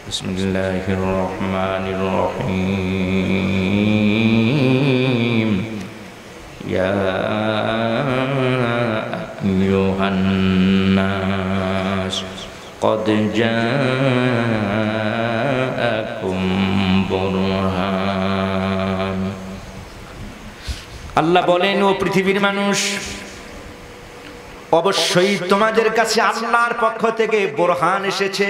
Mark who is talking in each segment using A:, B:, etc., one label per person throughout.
A: বিসমিল্লাহির রহমানির রহিম। ইয়া আইয়ুহান নাস قد جاءكم برهان। আল্লাহ বলেন, ও পৃথিবীর মানুষ, অবশ্যই তোমাদের কাছে আল্লাহর পক্ষ থেকে বুরহান এসেছে।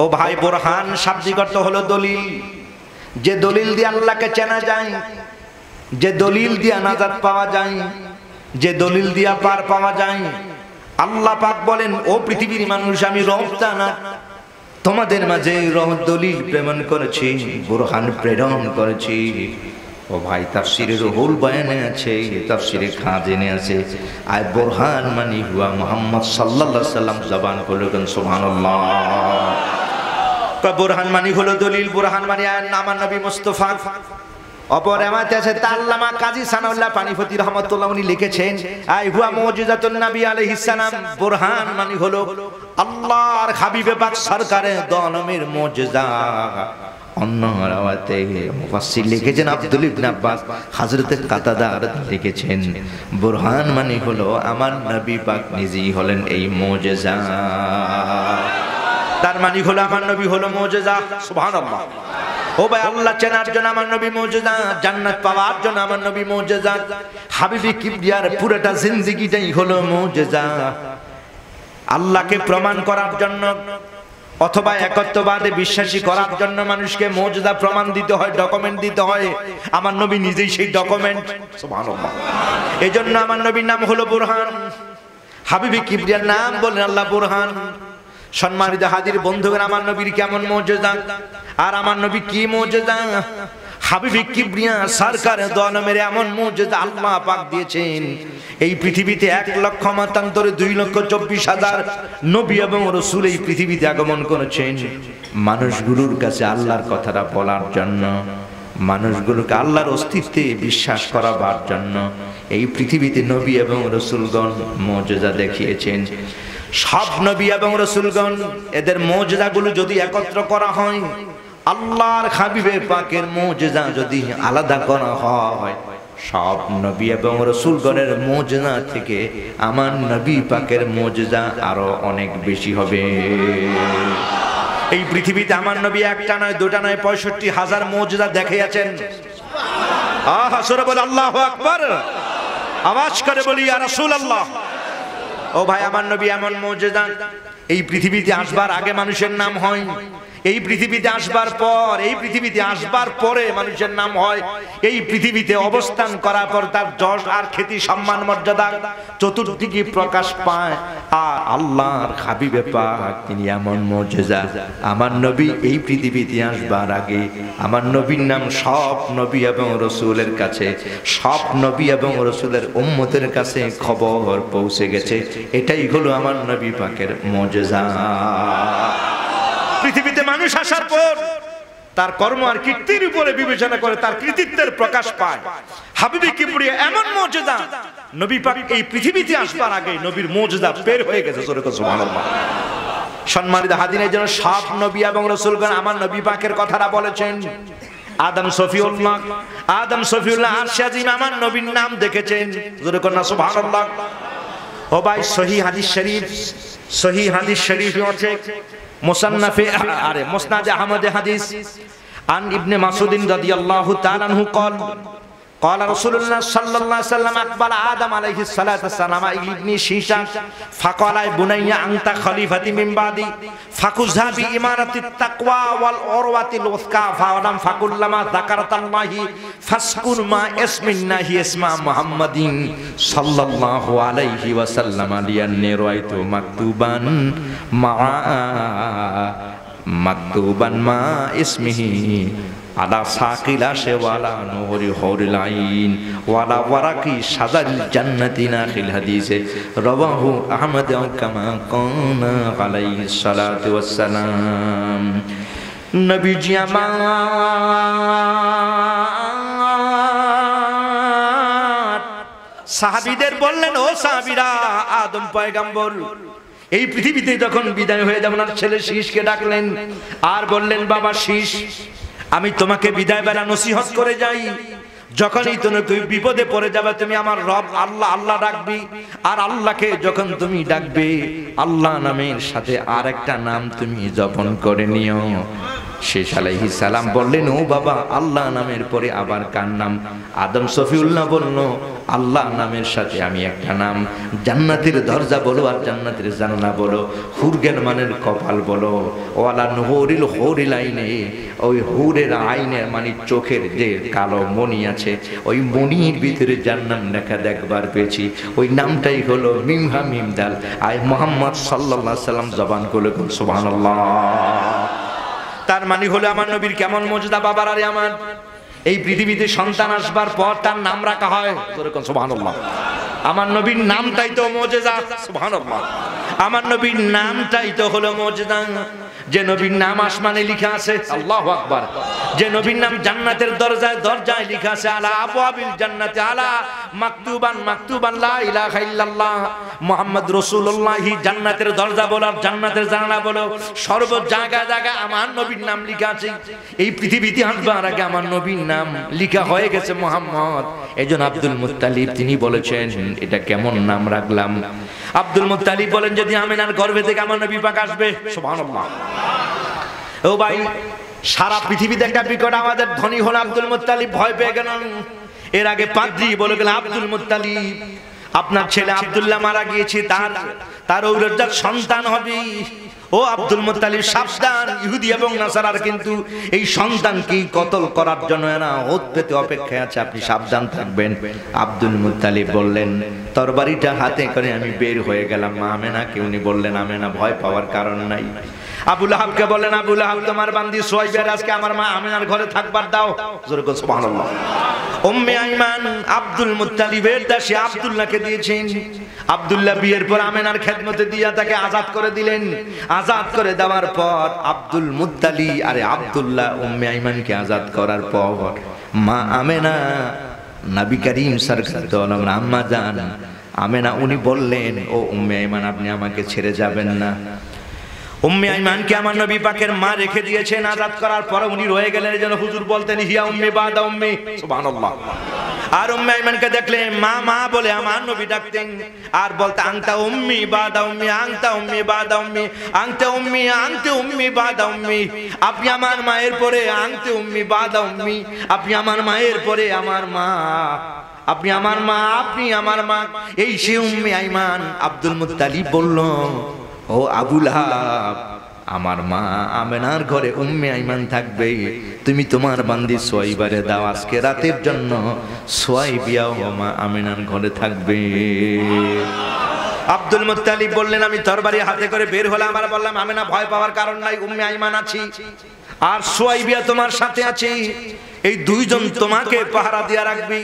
A: ও ভাই, বুরহান শাব্দিক অর্থ হলো দলিল। যে দলিল দিয়ে আল্লাহকে চেনা যায়, যে দলিল দিয়ে নাজাত পাওয়া যায়, যে দলিল দিয়ে পার পাওয়া যায়। আল্লাহ পাক বলেন, ও পৃথিবীর মানুষ, আমি রহমানা তোমাদের মাঝে দলিল প্রেরণ করেছি, বুরহান প্রেরণ করেছি। ও ভাই, তাফসিরে রুহুল বয়ানে আছে, তাফসিরে খাজিনে আছে, আয় বুরহান মানে হুয়া মুহাম্মদ সাল্লাল্লাহু আলাইহি সাল্লাম। জবান করে বলেন সুবহানাল্লাহ। বুরহান মানে হলো দলিল, বুরহান মানে আমার নবী মুস্তাফা। অপর এমাতে আছে আল্লামা কাজী সানাউল্লাহ পানিপতি রহমাতুল্লাহ, উনি লিখেছেন, আই হুয়া মুজিজাতুন নবী আলাইহিস সালাম। বুরহান মানে হলো আল্লাহর হাবিবে পাক সরকারের দো আলমের মুজিজা। অন্য রাওয়াতে মুফাসসির লিখেছেন আব্দুল ইবনে আব্বাস, হযরত কাতাদা লিখেছেন, বুরহান মানে হলো আমার নবী পাক নিজেই হলেন এই মুজিজা। তার মানে হলো আমার নবী হলো মুজিজা। সুবহানাল্লাহ। ও ভাই, আল্লাহ চেনার জন্য আমার নবী মুজিজা, জান্নাত পাওয়ার জন্য আমার নবী মুজিজা, হাবিবে কিবরিয়ার পুরোটা জিন্দেগিটাই হলো মুজিজা। আল্লাহকে প্রমাণ করার জন্য অথবা একত্ববাদে বিশ্বাসী করার জন্য মানুষকে মুজিজা প্রমাণ দিতে হয়, ডকুমেন্ট দিতে হয়। আমার নবী নিজেই সেই ডকুমেন্ট। সুবহানাল্লাহ। এজন্য আমার নবীর নাম হলো বুরহান। হাবিবে কিবরিয়ার নাম বলেন আল্লাহ বুরহান। সম্মানিত হাজির বন্ধুগণ, আমার নবীর কেমন মুজিজা আর আমার নবী কি মুজিজা। হাবিবে কিবরিয়া সরকার দো আলমের এমন মুজিজা আল্লাহ পাক দিয়েছেন। এই পৃথিবীতে 1,77,2,24,000 নবী এবং রাসূল এই পৃথিবীতে আগমন করেছেন মানুষগুলোর কাছে আল্লাহর কথাটা বলার জন্য, মানুষগুলোকে আল্লাহর অস্তিত্বে বিশ্বাস করাবার জন্য। এই পৃথিবীতে নবী এবং রাসূলগণ মুজিজা দেখিয়েছেন। সব নবী এবং রাসূলগণ এদের মুজিজাগুলো যদি একত্র করা হয়, আল্লাহর হাবিবে পাকের মুজিজা যদি আলাদা করা হয়, সব নবী এবং রাসূলগণের মুজিজা থেকে আমার নবী পাকের মুজিজা আরো অনেক বেশি হবে। এই পৃথিবীতে আমার নবী একটা নয়, দুটা নয়, 65,000 মুজিজা দেখিয়েছেন। আহা, সূরা বল আল্লাহু আকবার। আওয়াজ করে বলি ইয়া রাসূলুল্লাহ। ও ভাই, আমার নবী এমন মুজিজা, এই পৃথিবীতে আসবার আগে মানুষের নাম হয়, এই পৃথিবীতে আসবার পর, এই পৃথিবীতে আসবার পরে মানুষের নাম হয়। এই পৃথিবীতে অবস্থান করার পর তার যশ আর খ্যাতি, সম্মান, মর্যাদা চতুর্দিকে প্রকাশ পায়। আর আল্লাহর হাবিবে পাক তিনি এমন মুজিজা। আমার নবী এই পৃথিবীতে আসবার আগে আমার নবীর নাম সব নবী এবং রাসূলের কাছে, সব নবী এবং রাসূলের উম্মতের কাছে খবর পৌঁছে গেছে। এটাই হলো আমার নবী পাকের মুজিজা। পৃথিবীতে মানুষ আসার পর তার কর্ম আর কীর্তির উপরে বিবেচনা করে তার কৃতিত্বের প্রকাশ পায়। হাবিবে কিবরিয়া এমন মুজিজা, নবী পাক এই পৃথিবীতে আসবার আগে নবীর মুজিজা বের হয়ে গেছে। সুবহানাল্লাহ। সম্মানিত হাজিরিনের জন্য সব নবী এবং রাসূলগণ আমার নবী পাকের কথাটা বলেছেন। আদম সফিউল্লাহ, আদম সফিউল্লাহ আরশে আজিম আমার নবীর নাম দেখেছেন। জোরে কন্যা সুবহানাল্লাহ। ও ভাই, সহিহ হাদিস শরীফ, সহিহ হাদিস শরীফ আছে মুসান্নাফে আরে মুসনাদে আহমদে হাদিস আন ইবনে মাসউদিন রাদিয়াল্লাহু তাআলা আনহু قال قال رسول الله صلى الله عليه وسلم اقبل آدم عليه الصلاة والسلام إلى ابن شيشة فقال يا بني أنت خليفتي من بعدي فخذها بإمارة التقوى والعروة الوثقى فاعلم فكلما ذكرت الله فاذكر ما اسم الله اسم محمد صلى الله عليه وسلم لأني رأيت مكتوبا مع اسمه على ساقي لاشه ولا نور حور العين ولا ورق شجر الجنة ناخي الحديث رواه أحمد كما قال عليه الصلاة والسلام। নবী জি আমার সাহাবীদের বললেন, ও সাহাবীরা, আদম পয়গম্বর এই পৃথিবীতে যখন বিদায় হয়ে যাবেন, আর ছেলে শীষকে ডাকলেন আর বললেন, বাবা শীষ, আমি তোমাকে বিদায় বেলা নসিহত করে যাই, যখনই তুমি বিপদে পড়ে যাবে তুমি আমার রব আল্লাহ আল্লাহ ডাকবি, আর আল্লাহকে যখন তুমি ডাকবে আল্লাহ নামের সাথে আর একটা নাম তুমি জপন করে নিও। শেষ আলাইহিস সালাম বললেন, ও বাবা, আল্লাহ নামের পরে আবার কার নাম? আদম সফিউল্লাহ বলল, আল্লাহ নামের সাথে আমি একটা নাম, জান্নাতের দরজা বলো আর জান্নাতের জানালা বলো, হুরগেল মানের কপাল বলো, ওয়ালা নহরিল হরিল আইনে, ওই হুরের আইনের মানে চোখের যে কালো মণি আছে, ওই মণির ভিতরে যার নাম লেখা দেখবার পেয়েছি, ওই নামটাই হলো মিমহা মিমদাল আয় মুহাম্মদ সাল্লাল্লাহু আলাইহি সাল্লাম। জবান করে সুবহানাল্লাহ। তার মানে হলো আমার নবীর কেমন মর্যাদা বাবার। আরে আমার এই পৃথিবীতে সন্তান আসবার পর তার নাম রাখা হয়, সুবহানাল্লাহ। আমার নবীর নামটাই তো মুজিজা, সুবহানাল্লাহ। আমার নবীর নামটাই তো হলো মুজিজা। যে নবীর নাম আসমানে লেখা আছে, আল্লাহু আকবার, যে নবীর নাম জান্নাতের দরজায় দরজায় লেখা আছে, আলা আবওয়াবিল জান্নাতি আলা মাকতুবান মাকতুবান লা ইলাহা ইল্লাল্লাহ মুহাম্মদ রাসূলুল্লাহ, জান্নাতের দরজা বলো আর জান্নাতের জানালা বলো, সর্ব জায়গায় জায়গায় আমার নবীর নাম লেখা আছে। এই পৃথিবীতে আসবার আগে আমার নবীর নাম লেখা হয়ে গেছে মুহাম্মদ। এইজন্য আব্দুল মুত্তালিব তিনি বলেছেন, এটা কেমন নাম রাখলাম? আব্দুল মুত্তালিব বলেন, যদি আমিনার গর্ভে থেকে আমার নবী পাক আসবে, সুবহানাল্লাহ। ও ভাই, সারা পৃথিবীতে একটা বিকট আমাদের ধনী হল আব্দুল মুত্তালিব ভয় পেয়ে গেলেন। এর আগে পাদ্রী বলে গেল, আব্দুল মুত্তালিব আপনার ছেলে আব্দুল্লাহ মারা গিয়েছে, তার ঔরজাত সন্তান হবে। ও আব্দুল মুত্তালিব সাবধান, ইহুদি এবং নাসারার কিন্তু এই সন্তানকে কতল করার জন্য এরা ওত পেতে অপেক্ষায় আছে, আপনি সাবধান থাকবেন। আব্দুল মুত্তালিব বললেন, তরবারিটা হাতে করে আমি বের হয়ে গেলাম। মা আমেনাকে উনি বললেন, আমেনা ভয় পাওয়ার কারণ নাই। আবু লাহাবকে বলেন, আবু লাহাব তোমার বান্দি সুহাইবের আজকে আমার মা আমেনার ঘরে থাকবার দাও। জোরে বল সুবহানাল্লাহ। উম্মে আইমান আব্দুল মুত্তালিবের দাসী আব্দুল্লাহকে দিয়েছেন। আব্দুল্লাহ বিয়ের পর আমেনার খেদমতে দিয়া তাকে আজাদ করে দিলেন। আজাদ করে দেওয়ার পর আব্দুল মুত্তালিব আরে আব্দুল্লাহ উম্মে আইমানকে আজাদ করার পর মা আমেনা নবী করিম সাল্লাল্লাহু আলাইহি আম্মা জান আমেনা উনি বললেন, ও উম্মে আইমান আপনি আমাকে ছেড়ে যাবেন না। উম্মে আইমানকে আমার নবী পাকের মা রেখে দিয়েছেন। আজাদ করার পর উনি রয়ে গেলেন, এজন্য হুজুর বলতেন হিয়া উম্মি বাদা উম্মি, সুবহানাল্লাহ। আর উম্মে আইমানকে দেখলে মা মা বলে আমার নবী ডাকতেন, আর বলতে আনতা উম্মি বাদা উম্মি, আনতা উম্মি বাদা উম্মি, আনতা উম্মি আনতা উম্মি বাদা উম্মি, আপনি আমার মায়ের পরে আনতা উম্মি বাদা উম্মি, আপনি আমার মায়ের পরে আমার মা, আপনি আমার মা, আপনি আমার মা। এই সে উম্মে আইমান। আব্দুল মুত্তালিব বলল, ও আবু লাহাব, আমার মা আমেনার ঘরে উম্মে আইমান থাকবে, তুমি তোমার বান্দি সুহাইবারে দাও, আজকে রাতের জন্য সুহাইবিয়া ও মা আমেনার ঘরে থাকবে। আব্দুল মুত্তালিব বললেন, আমি তরবারি হাতে করে বের হলাম, আর বললাম আমেনা ভয় পাওয়ার কারণ নাই, উম্মে আইমান আছি আর সুহাইবিয়া তোমার সাথে আছে, এই দুইজন তোমাকে পাহারা দিয়া রাখবি।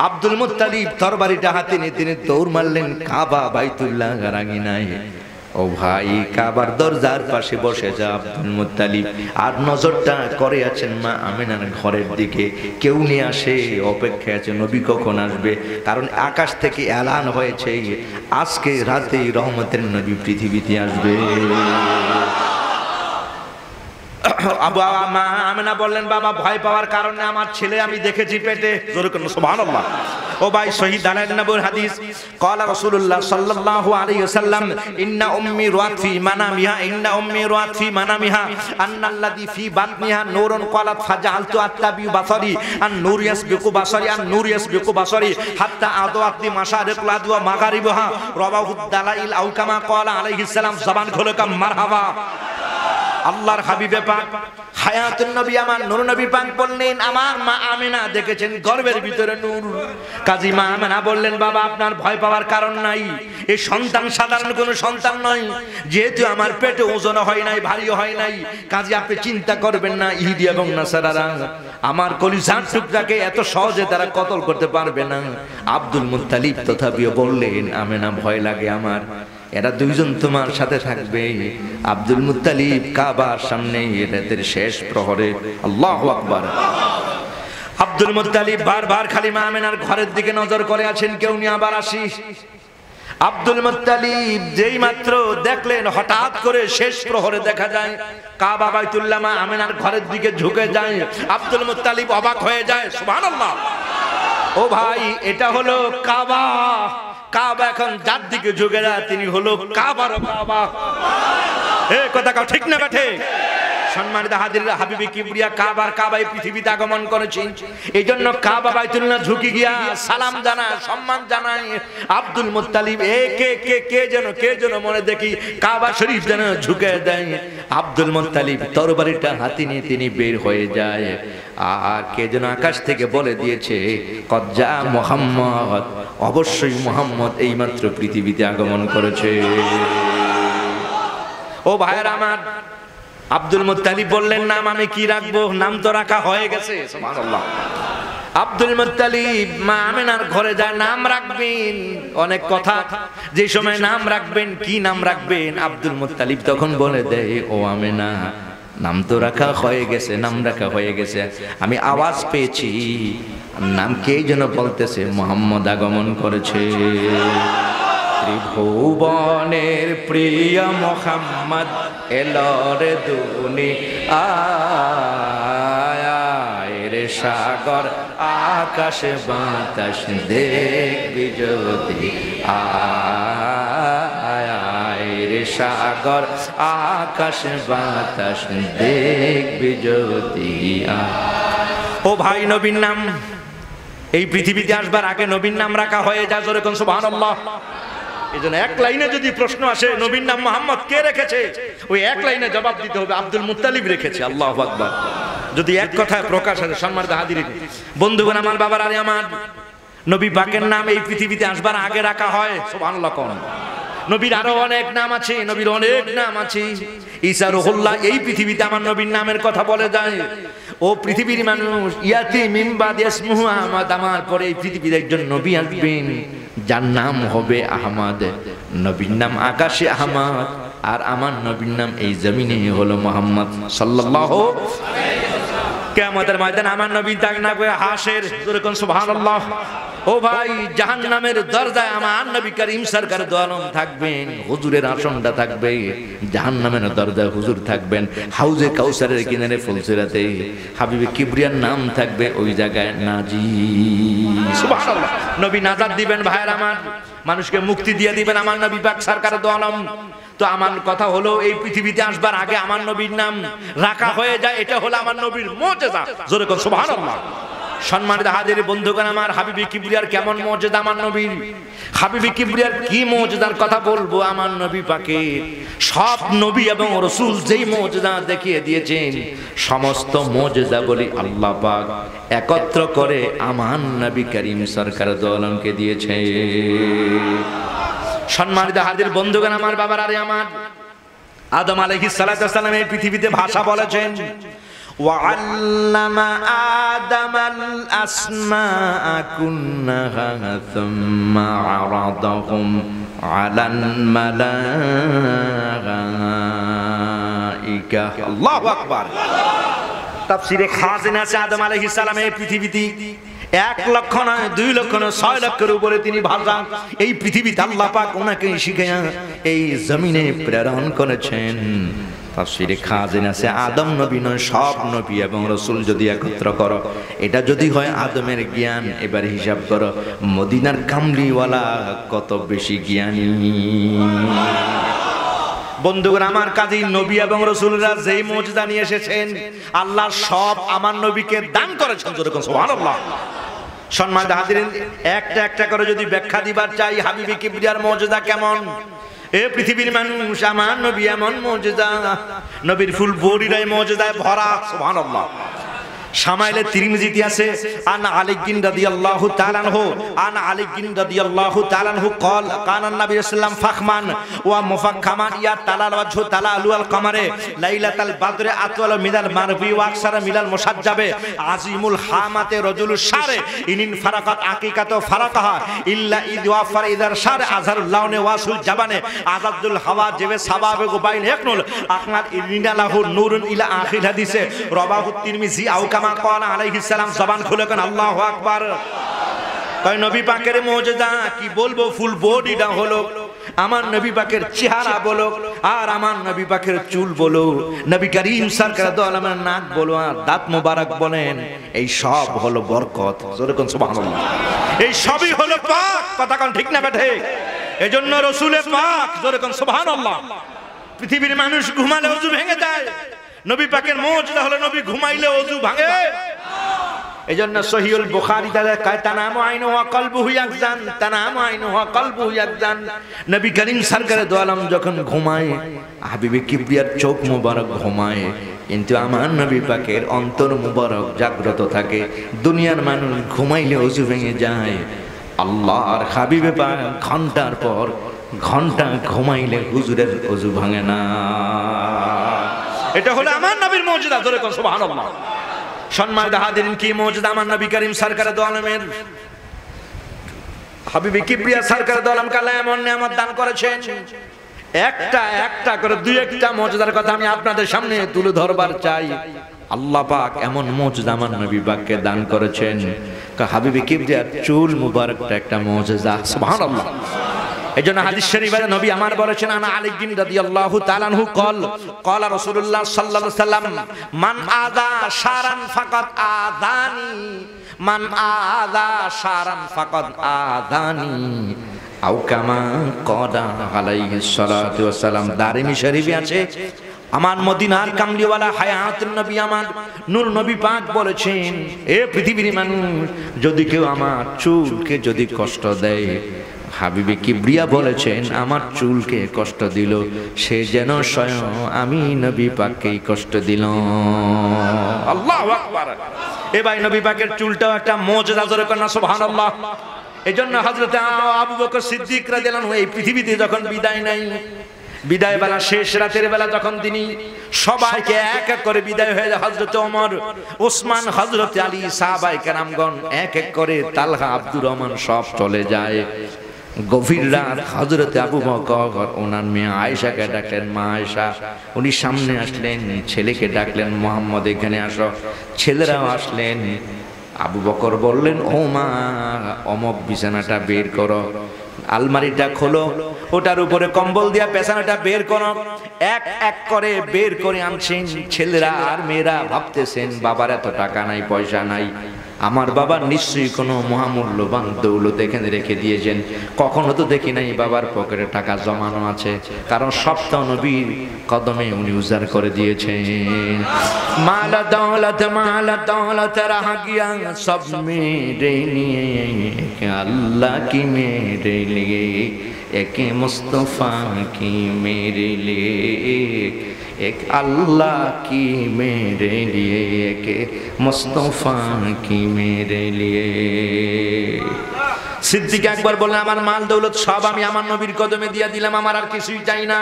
A: আব্দুল মুত্তালিব তরবারিটা হাতে নিয়ে তিনি দৌড় মারলেন কাবা বাইতুল্লাহ আঙিনায়। ও ভাই, কাবার দরজার পাশে বসে যা আব্দুল মুত্তালিব, আর নজরটা করে আছেন মা আমেনার ঘরের দিকে। কেউ নিয়ে আসে, অপেক্ষায় আছে নবী কখন আসবে, কারণ আকাশ থেকে এলান হয়েছে আজকে রাতে রহমতের নবী পৃথিবীতে আসবে। মা আমেনা বললেন, বাবা ভয় পাওয়ার কারণে আমার ছেলে আমি দেখেছি পেটে। জোরে করুন সুবহানাল্লাহ। ও ভাই, সহিহ দালাইল নবুর হাদিস, ক্বালা রাসূলুল্লাহ সাল্লাল্লাহু আলাইহি ওয়াসাল্লাম, ইন্না উম্মি রাআত ফি মানামিহা, ইন্না উম্মি রাআত ফি মানামিহা আন্নাল্লাযী ফি বাতনিহা নূরুন ক্বালাত ফাজআলতু আত্তাবি বাসারি আন নূর ইয়াসবিকু বাসারি আন নূর ইয়াসবিকু বাসারি হাত্তা আদওয়াতি মাশারিকুল আরদি ওয়া মাগারিবুহা, রাওয়াহু দালাইল আও কামা ক্বালা আলাইহিস সালাম। জবান খোলো কাম মারহাবা। আল্লাহর হাবিবে পাক হায়াতুন নবী আমার নূর নবী পাক বললেন, আমার মা আমেনা দেখেছেন গর্ভের ভিতরে নূর। কাজী মা আমেনা বললেন, বাবা আপনার ভয় পাওয়ার কারণ নাই, এই সন্তান সাধারণ কোনো সন্তান নয়, যেহেতু আমার পেটে ওজন হয় নাই, ভারী হয় নাই, কাজী আপনি চিন্তা করবেন না, ইহুদি এবং নাসারারা আমার কলিজার টুকরাকে এত সহজে তারা কতল করতে পারবে না। আব্দুল মুত্তালিব তথাপিও বললেন, আমেনা ভয় লাগে আমার, এরা দুইজন তোমার সাথে থাকবে। আব্দুল মুত্তালিব কাবার সামনে রাতের শেষ প্রহরে, আল্লাহু আকবার, আব্দুল মুত্তালিব বারবার খালি মা আমেনার ঘরের দিকে নজর করে আছেন, কেউ নিয়ে আবার আসি। আব্দুল মুত্তালিব যেই মাত্র দেখলেন হঠাৎ করে শেষ প্রহরে দেখা যায় কাবা বাইতুল্লাহ মা আমিনার ঘরের দিকে ঝুঁকে যায়। আব্দুল মুত্তালিব অবাক হয়ে যায়, সুবহানাল্লাহ। ও ভাই, এটা হলো কাবা। কাবা এখন যার দিকে ঝুঁকে যায় তিনি হলো কাবার কাবা। এই কথা কাও ঠিক না বেঠে? সম্মানিত হাজিরা, হাবিবে কিবরিয়া কাবার কাবায় পৃথিবীতে আগমন করেছেন। এই জন্য কাবা বাইতুল্লাহ ঝুঁকি গিয়া সালাম জানায়, সম্মান জানায়। আব্দুল মুত্তালিব কে যেন মনে দেখি কাবা শরীফ যেন ঝুঁকে দেয়। আব্দুল মুত্তালিব তরবারিটা হাতে নিয়ে তিনি বের হয়ে যায়। আর কে যেন আকাশ থেকে বলে দিয়েছে, কজ্জা মুহাম্মদ, অবশ্যই মুহাম্মদ এইমাত্র পৃথিবীতে আগমন করেছে। ও ভাইরা আমার, আব্দুল মুত্তালিব বললেন, নাম আমি কি রাখবো? নাম তো রাখা হয়ে গেছে, সুবহানাল্লাহ। আব্দুল মুত্তালিব মা আমিনার ঘরে যায়, নাম রাখবেন। অনেক কথা, যে সময় নাম রাখবেন, কি নাম রাখবেন? আব্দুল মুত্তালিব তখন বলে দেয়, ও আমিনা, নাম তো রাখা হয়ে গেছে, নাম রাখা হয়ে গেছে। আমি আওয়াজ পেয়েছি, নাম কে যেন বলতেছে, মুহাম্মদ আগমন করেছে। ত্রিভুবনের প্রিয় মুহাম্মদ এলো রে দুনিয়ায় রে, সাগর আকাশ বাতাস দেখবি যদি আয় রে, সাগর আকাশ বাতাস দেখবি যদি ও ভাই, নবীর নাম এই পৃথিবীতে আসবার আগে নবীর নাম রাখা হয়ে যায়। জোরে কোন সুবহানাল্লাহ। এজন্য এক লাইনে যদি প্রশ্ন আসে নবীর নাম মুহাম্মদ কে রেখেছে, ওই এক লাইনে জবাব দিতে হবে আব্দুল মুত্তালিব রেখেছে। আল্লাহু আকবার। যদি এক কথায় প্রকাশ হয়, সম্মানিত হাজিরিন বন্ধুগণ আমার, বাবার আরে আমার, নবী পাকের নাম এই পৃথিবীতে আসবার আগে রাখা হয়। সুবহানাল্লাহ। কোন নবীর আরো অনেক নাম আছে, নবীর অনেক নাম আছে। ঈসা রুহুল্লাহ, এই পৃথিবীতে আমার নবীর নামের কথা বলে যায়। ও পৃথিবীর মানুষ, ইয়াতি মিন বাদি ইসমুহু আহমদ, আমার পরে এই পৃথিবীর একজন নবী আসবেন যার নাম হবে আহমদ। নবীর নাম আকাশে আহমদ, আর আমার নবীর নাম এই জমিনে হলো মুহাম্মদ সাল্লাল্লাহু আলাইহি ওয়াসাল্লাম। কিয়ামতের ময়দানে আমার নবী ডাক না করে হাসের, জোরে কোন সুবহানাল্লাহ। ও ভাই, জাহান্নামের দরজায় আমার নবী করিম সরকার দো আলম থাকবেন, হুজুরের আসনটা থাকবে। জাহান্নামের দরজায় হুজুর থাকবেন, হাউজে কাউসারের কিনারে ফুলসিরাতে হাবিবে কিবরিয়ার নাম থাকবে ওই জায়গায় নাজি। সুবহানাল্লাহ। নবী নাজাত দিবেন ভাইরা আমার, মানুষকে মুক্তি দিয়ে দিবেন আমার নবী পাক সরকার দো আলম। তো আমার কথা হলো, এই পৃথিবীতে আসবার আগে আমার নবীর নাম রাখা হয়ে যায়, এটা হলো আমার নবীর মুজিজা। জোরে কোন সুবহানাল্লাহ। সম্মানিত হাজির বন্ধুগণ আমার, হাবিবে কিবরিয়ার কেমন মুজিজা আমার নবীর, হাবিবে কিবরিয়ার কি মুজিজার কথা বলবো আমার নবী পাকে। সব নবী এবং রাসূল যেই মুজিজা দেখিয়ে দিয়েছেন, সমস্ত মুজিজা বলি আল্লাহ পাক একত্র করে আমার নবী করিম সরকার দো আলমকে দিয়েছে। সম্মানিত হাজির বন্ধুগণ আমার, বাবার আরে আমার, আদম আলাইহিস সালাতু ওয়াস সালাম এই পৃথিবীতে ভাষা বলেছেন। وعلم آدم الأسماء كلها ثم عرضهم على الملائكة الله أكبر তাফসীরে খাজিনা আছে আদম আলাইহিস সালাম এই পৃথিবীতে 1 লক্ষ নয় 2 লক্ষ নয় 6 লক্ষের উপরে তিনি ভাষা এই পৃথিবীতে আল্লাহ পাক ওনাকে শিখায়া এই জমিনে প্রেরণ করেছেন। তাফসীরে খাজিনা আছে আদম নবী নয়, সব নবী এবং রাসূল যদি একত্র করো, এটা যদি হয় আদমের জ্ঞান, এবার হিসাব করো মদিনার কামলিওয়ালা কত বেশি জ্ঞানী। বন্ধুগণ আমার, কাজী নবী এবং রাসূলরা যেই মুজিজা নিয়ে এসেছেন আল্লাহ সব আমার নবীকে দান করেছেন। সুবহানাল্লাহ। সম্মানিত হাজিরিন, একটা একটা করে যদি ব্যাখ্যা দিবার চাই হাবিবে কিবরিয়ার মুজিজা কেমন, এ পৃথিবীর মানুষ আমার নবী এমন মুজিজা, নবীর ফুল বডিটাই মুজিজায় ভরা। সুবহানাল্লাহ। শামাইলে তিরমিজিতে আছে আন আলী বিন রাদিয়াল্লাহু তাআলা আনহু আন আলী বিন রাদিয়াল্লাহু তাআলা আনহু قال كان النبي صلى الله عليه وسلم فخما ومفخما يطلع وجهه طلع القمر ليله البدر اطول من المغرب واكثر من المشجب عظيم الحامه رجل الشعر ان فرقت عقيقه فرقها الا اذ وفر اذا الشعر اظهر اللون واسل الجبن عذب الحواجب سباب بين يقول احمد ان له نور الى اخر حديث رواه الترمذي او قال আলাইহিস সালাম জবান খুলে কোন আল্লাহু আকবার। কয় নবী পাকের মুজিজা কি বলবো, ফুল বডিটা হলো, আমার নবী পাকের চেহারা বলো, আর আমার নবী পাকের চুল বলো, নবী করিম সরকার দো আলমের নাক বলো, আর দাঁত মোবারক বলেন, এই সব হলো বরকত। জোরে কোন সুবহানাল্লাহ। এই সবই হলো পাক। কথা কোন ঠিক না বেঠে? এজন্য রাসূলে পাক, জোরে কোন সুবহানাল্লাহ। পৃথিবীর মানুষ ঘুমালে ওযু ভেঙে যায়, নবী পাকের মুজিজা হলো নবী ঘুমাইলে ওযু ভাঙে। এজন্য সহিহুল বুখারীতে কয় তানামু আইনু ওয়া কলবুহু ইয়াকজান, তানামু আইনু ওয়া কলবুহু ইয়াকজান। নবী করিম সরকার দো আলম যখন ঘুমায়, হাবিবে কিবরিয়ার চোখ মোবারক ঘুমায়, কিন্তু আমার নবী পাকের অন্তর মোবারক জাগ্রত থাকে। দুনিয়ার মানুষ ঘুমাইলে ওযু ভেঙে যায়, আল্লাহর হাবিবে পাক ঘন্টার পর ঘন্টা ঘুমাইলে হুজুরের ওযু ভাঙে না। এটা হলো আমার নবীর মুজিজা। জোরে কোন সুবহানাল্লাহ। সম্মানিত হাজিরিন, কি মুজিজা আমার নবী করিম সরকার দো আলমের। হাবিবে কিবরিয়া সরকার দো আলম কালে এমন নিয়ামত দান করেছেন, একটা একটা করে দুই একটা মুজিজার কথা আমি আপনাদের সামনে তুলে ধরবার চাই। আল্লাহ পাক এমন মুজিজা আমার নবী পাককে দান করেছেন। হাবিবে কিবরিয়ার চুল মুবারকটা একটা মুজিজা। সুবহানাল্লাহ। এজন্য হাদিস শরীফে নবী আমার বলেছেন, আনা আলী বিন রাদিয়াল্লাহু তাআলা আনহু ক্বালা রাসূলুল্লাহ সাল্লাল্লাহু আলাইহি সাল্লাম, মান আযা শারান ফাকাদ আযানি, মান আযা শারান ফাকাদ আযানি, আও কামা ক্বাদা আলাইহিস সালাতু ওয়াস সালাম। দারিমি শরীফে আছে, আমার মদিনার কামলিওয়ালা হায়াতুন নবী আমার নূর নবী পাক বলেছেন, এ পৃথিবীর মানুষ, যদি কেউ আমার চুলকে যদি কষ্ট দেয়, হাবিবে কিবরিয়া বলেছেন, আমার চুলকে কষ্ট দিল, সে যেন স্বয়ং আমি নবী পাককেই কষ্ট দিল। আল্লাহু আকবার। এ ভাই, নবী পাকের চুলটাও একটা মুজিজা। জোরে কন্না সুবহানাল্লাহ। এজন্য হযরত আবু বকর সিদ্দিক রাদিয়াল্লাহু আনহু এই পৃথিবীতে যখন বিদায় নেয়, বিদায় বেলা শেষ রাতের বেলা যখন তিনি সবাইকে এক এক করে বিদায় হয়ে যায়, হযরত ওমর, ওসমান, হযরত আলী, সাহাবায়ে কেরামগণ এক এক করে, তালহা, আব্দুর রহমান সব চলে যায়। গভীর রাত হযরত আবু বকর ওনার মেয়ে আয়েশাকে ডাকলেন, মা আয়েশা। উনি সামনে আসলেন, ছেলেকে ডাকলেন, মুহাম্মদ এখানে আসো। ছেলেরাও আসলেন। আবু বকর বললেন, ও মা, অমক বিছানাটা বের করো, আলমারিটা খোলো, ওটার উপরে কম্বল দিয়া পেছানাটা বের করো। এক এক করে বের করে আনছেন। ছেলেরা আর মেয়েরা ভাবতেছেন, বাবার এত টাকা নাই, পয়সা নাই, আমার বাবা নিশ্চয়ই কোনো মহামূল্যবান দৌলত এখানে রেখে দিয়েছেন। কখনো তো দেখি নাই বাবার পকেটে টাকা জমানো আছে, কারণ সপ্তাহ নবীর কদমে উনি উজাড় করে দিয়েছেন। মালা দৌলত রাহা গিয়া সব মেরে নিয়ে, আল্লাহ কি মেরে লিয়ে, একে মুস্তফা কি মেরে লিয়ে, एक अल्लाह की मेरे लिए, एक मुस्तफा की मेरे लिए। সিদ্দিক একবার বললেন, আমার মাল দৌলত সব আমি আমার নবীর কদমে দিয়ে দিলাম, আমার আর কিছুই চাই না।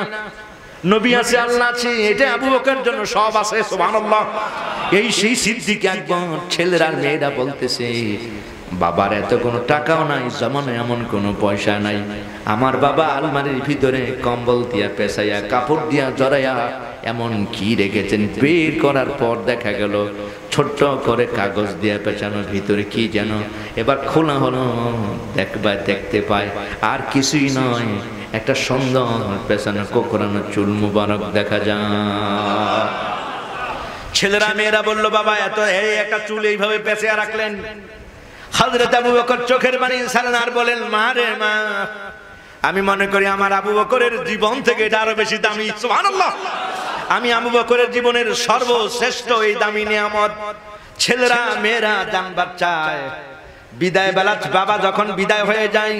A: নবী আছে, আল্লাহ আছে, এটা আবু বকরের জন্য সব আছে। সুবহানাল্লাহ। এই সেই সিদ্দিক একবার ছেলেরা আর মেয়েরা বলতেছে, বাবার এত কোনো টাকাও নাই, জমানো এমন কোনো পয়সা নাই, আমার বাবা আলমারির ভিতরে কম্বল দিয়া পেছাইয়া, কাপড় দিয়া জড়াইয়া এমন কি রেখেছেন। বের করার পর দেখা গেল ছোট্ট করে কাগজ দিয়া পেছানো, ভিতরে কি যেন। এবার খোলা হলো, দেখতে পায় আর কিছুই নয়, একটা সুন্দর পেছানো কোকড়ানো চুল মুবারক দেখা যায়। ছেলেরা মেয়েরা বলল, বাবা এত একটা চুল এইভাবে পেঁচিয়ে রাখলেন। হযরত আবু বকর চোখের পানি ছাড়েন আর বলেন, মা রে মা, আমি মনে করি আমার আবু বকরের জীবন থেকে এটা আরো বেশি দামি। সুবহানাল্লাহ। আমি আবু বকরের জীবনের সর্বশ্রেষ্ঠ এই দামি নিয়ামত ছেলেরা মেয়েরা জানবার চায়। বিদায় বেলা বাবা যখন বিদায় হয়ে যায়,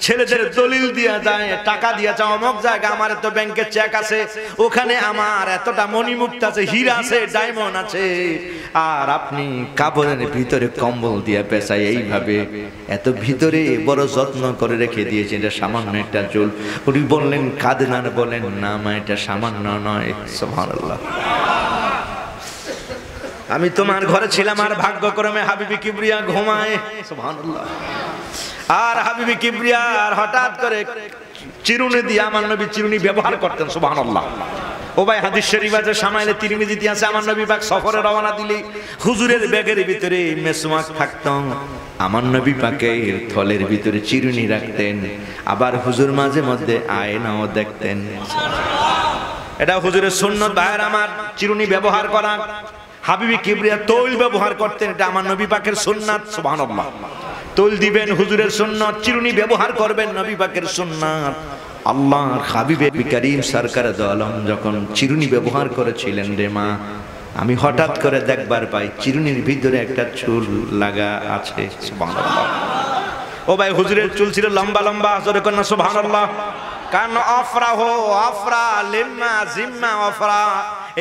A: ছেলেদের দলিল দিয়া যায়, টাকা দিয়া যায়, অমুক জায়গা আমার এত ব্যাংকের চেক আছে, ওখানে আমার এতটা মণিমুক্তা আছে, হীরা আছে, ডায়মন্ড আছে, আর আপনি কাপড়ের ভিতরে কম্বল দিয়া পেঁচাই এইভাবে এত ভিতরে বড় যত্ন করে রেখে দিয়েছে, এটা সামান্য একটা চুল। উনি বললেন, কাঁদেন আর বলেন, না মা, এটা সামান্য নয়। সুবহানাল্লাহ। আমি তোমার ঘরে ছিলাম আর ভাগ্যক্রমে হাবিবি কিবরিয়া ঘুমায়। সুবহানাল্লাহ। আর হাবিবি কিবরিয়া আর হঠাৎ করে চিরুনি দিয়ে, আমার নবী চিরুনি ব্যবহার করতেন। সুবহানাল্লাহ। ও ভাই হাদিস শরীফ আছে, শামাইলে তিরমিজিতে আছে, আমার নবী পাক সফরে রওনা দিলে হুজুরের ব্যাগের ভিতরে মেসওয়াক থাকতো, আমার নবী পাকের থলের ভিতরে চিরুনি রাখতেন, আবার হুজুর মাঝে মধ্যে আয়নাও দেখতেন। এটা হুজুরের সুন্নাত ভাইয়ের আমার, চিরুনি ব্যবহার করা। হাবিবি কিবরিয়া তৈল ব্যবহার করতেন, এটা আমার নবী পাকের সুন্নাত। সুবহানাল্লাহ। তৈল দিবেন হুজুরের সুন্নাত, চিরুনি ব্যবহার করবেন নবী পাকের সুন্নাত। আল্লাহর হাবিবে করিম সরকার দো আলম যখন চিরুনি ব্যবহার করেছিলেন রে মা, আমি হঠাৎ করে দেখবার পাই চিরুনির ভিতরে একটা চুল লাগা আছে। সুবহানাল্লাহ। ও ভাই হুজুরের চুল ছিল লম্বা লম্বা, জোরে কন্যা সুবহানাল্লাহ। কান আফরা হো আফরা লিম্মা জিম্মা আফরা,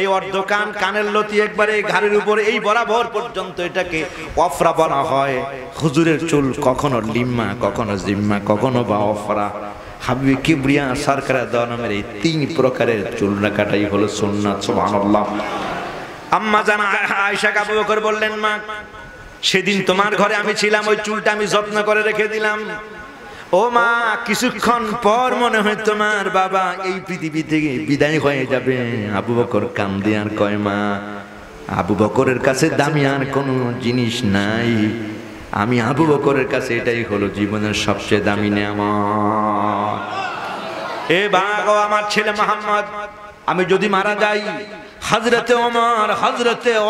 A: এই অর্ধ কান, কানের লতি একবারে ঘাড়ের উপরে এই বরাবর পর্যন্ত এটাকে আফরা বলা হয়। হুজুরের চুল কখনো লিম্মা, কখনো জিম্মা, কখনো বা আফরা। হাবিবে কিবরিয়া সরকার দো আলমের এই তিন প্রকারের চুল রাখাটাই হলো সুন্নাত। সুবহানাল্লাহ। আম্মা জান আয়েশা আবু বকর বললেন, মা সেদিন তোমার ঘরে আমি ছিলাম, ওই চুলটা আমি যত্ন করে রেখে দিলাম। ও মা, কিছুক্ষণ পর মনে হয় তোমার বাবা এই পৃথিবী থেকে বিদায় হয়ে যাবে। আবু বকর কান্দে আর কয়, মা আবু বকরের কাছে দামি আর কোনো জিনিস নাই, আমি আবু বকরের কাছে এটাই হলো জীবনের সবচেয়ে দামি নেয়ামত। এ বাবা, আমার ছেলে মুহাম্মদ, আমি যদি মারা যাই, হযরতে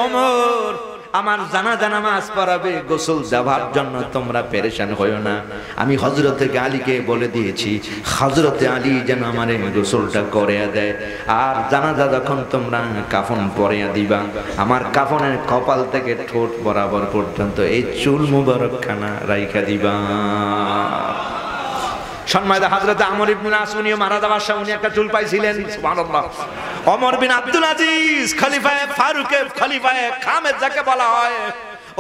A: ওমর আমার জানাজা নামাজ পড়াবে, গোসল দেওয়ার জন্য তোমরা পেরেশান হইও না। আমি হযরতে আলীকে বলে দিয়েছি, হযরতে আলী যেন আমারে গোসলটা করিয়া দেয়, আর জানাজা যখন তোমরা কাফন পরিয়া দিবা, আমার কাফনের কপাল থেকে ঠোঁট বরাবর পর্যন্ত এই চুল মুবারক খানা রাইখা দিবা। সম্মানিত হযরত আমর ইবনে আস, উনিও মারা যাওয়ার সময় উনি একটা চুল পাইছিলেন। সুবহানাল্লাহ। ওমর বিন আব্দুল আজিজ, খলিফায়ে ফারুক, খলিফায়ে খামেদ যাকে বলা হয়,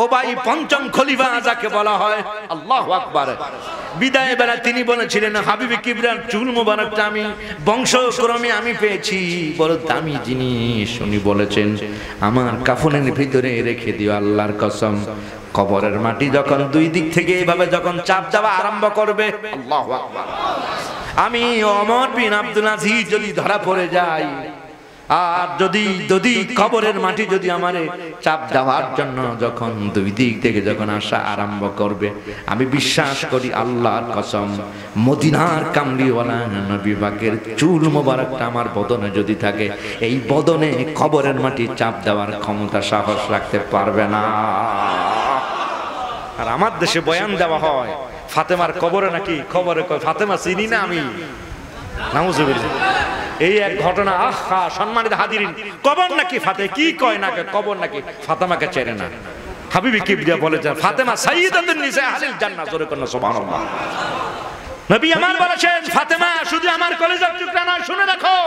A: ও ভাই পঞ্চম খলিফা যাকে বলা হয়, আল্লাহু আকবার। বিদায় বেলা তিনি বলেছিলেন, হাবিবে কিবরিয়ার চুল মুবারকটা আমি বংশক্রমে আমি পেয়েছি, বড় দামি জিনিস। উনি বলেছেন, আমার কাফনের ভিতরে রেখে দিও, আল্লাহর কসম। কবরের মাটি যখন দুই দিক থেকে এইভাবে যখন চাপ দেওয়া আরম্ভ করবে, আল্লাহু আকবার, আমি ওমর বিন আব্দুল আজিজ যদি ধরা পড়ে যাই, আর যদি কবরের মাটি যদি আমারে চাপ দেওয়ার জন্য যখন দুই দিক থেকে যখন আসা আরম্ভ করবে, আমি বিশ্বাস করি আল্লাহর কসম, মদিনার কামলিওয়ালা নবী পাকের চুল মোবারকটা আমার বদনে যদি থাকে, এই বদনে কবরের মাটি চাপ দেওয়ার ক্ষমতা সাহস রাখতে পারবে না। আর আমার দেশে বয়ান দেওয়া হয় ফাতেমার কবরে, নাকি খবরে কয় ফাতেমা চিনি না আমি, নাউজুবিল্লাহ। এই এক ঘটনা, আহা সম্মানিত হাজিরিন, কবর নাকি ফাতে কি কয় না, কবর নাকি ফাতেমাকে চেনে না। হাবিবি কিবরিয়া বলে যে ফাতেমা সাইয়্যিদাতুন নিসা আহলিল জান্নাহ, জোরে করুন সুবহানাল্লাহ। নবী আমার বলেছেন, ফাতেমা শুধু আমার কলিজার টুকরা নয়, শুনে রাখো,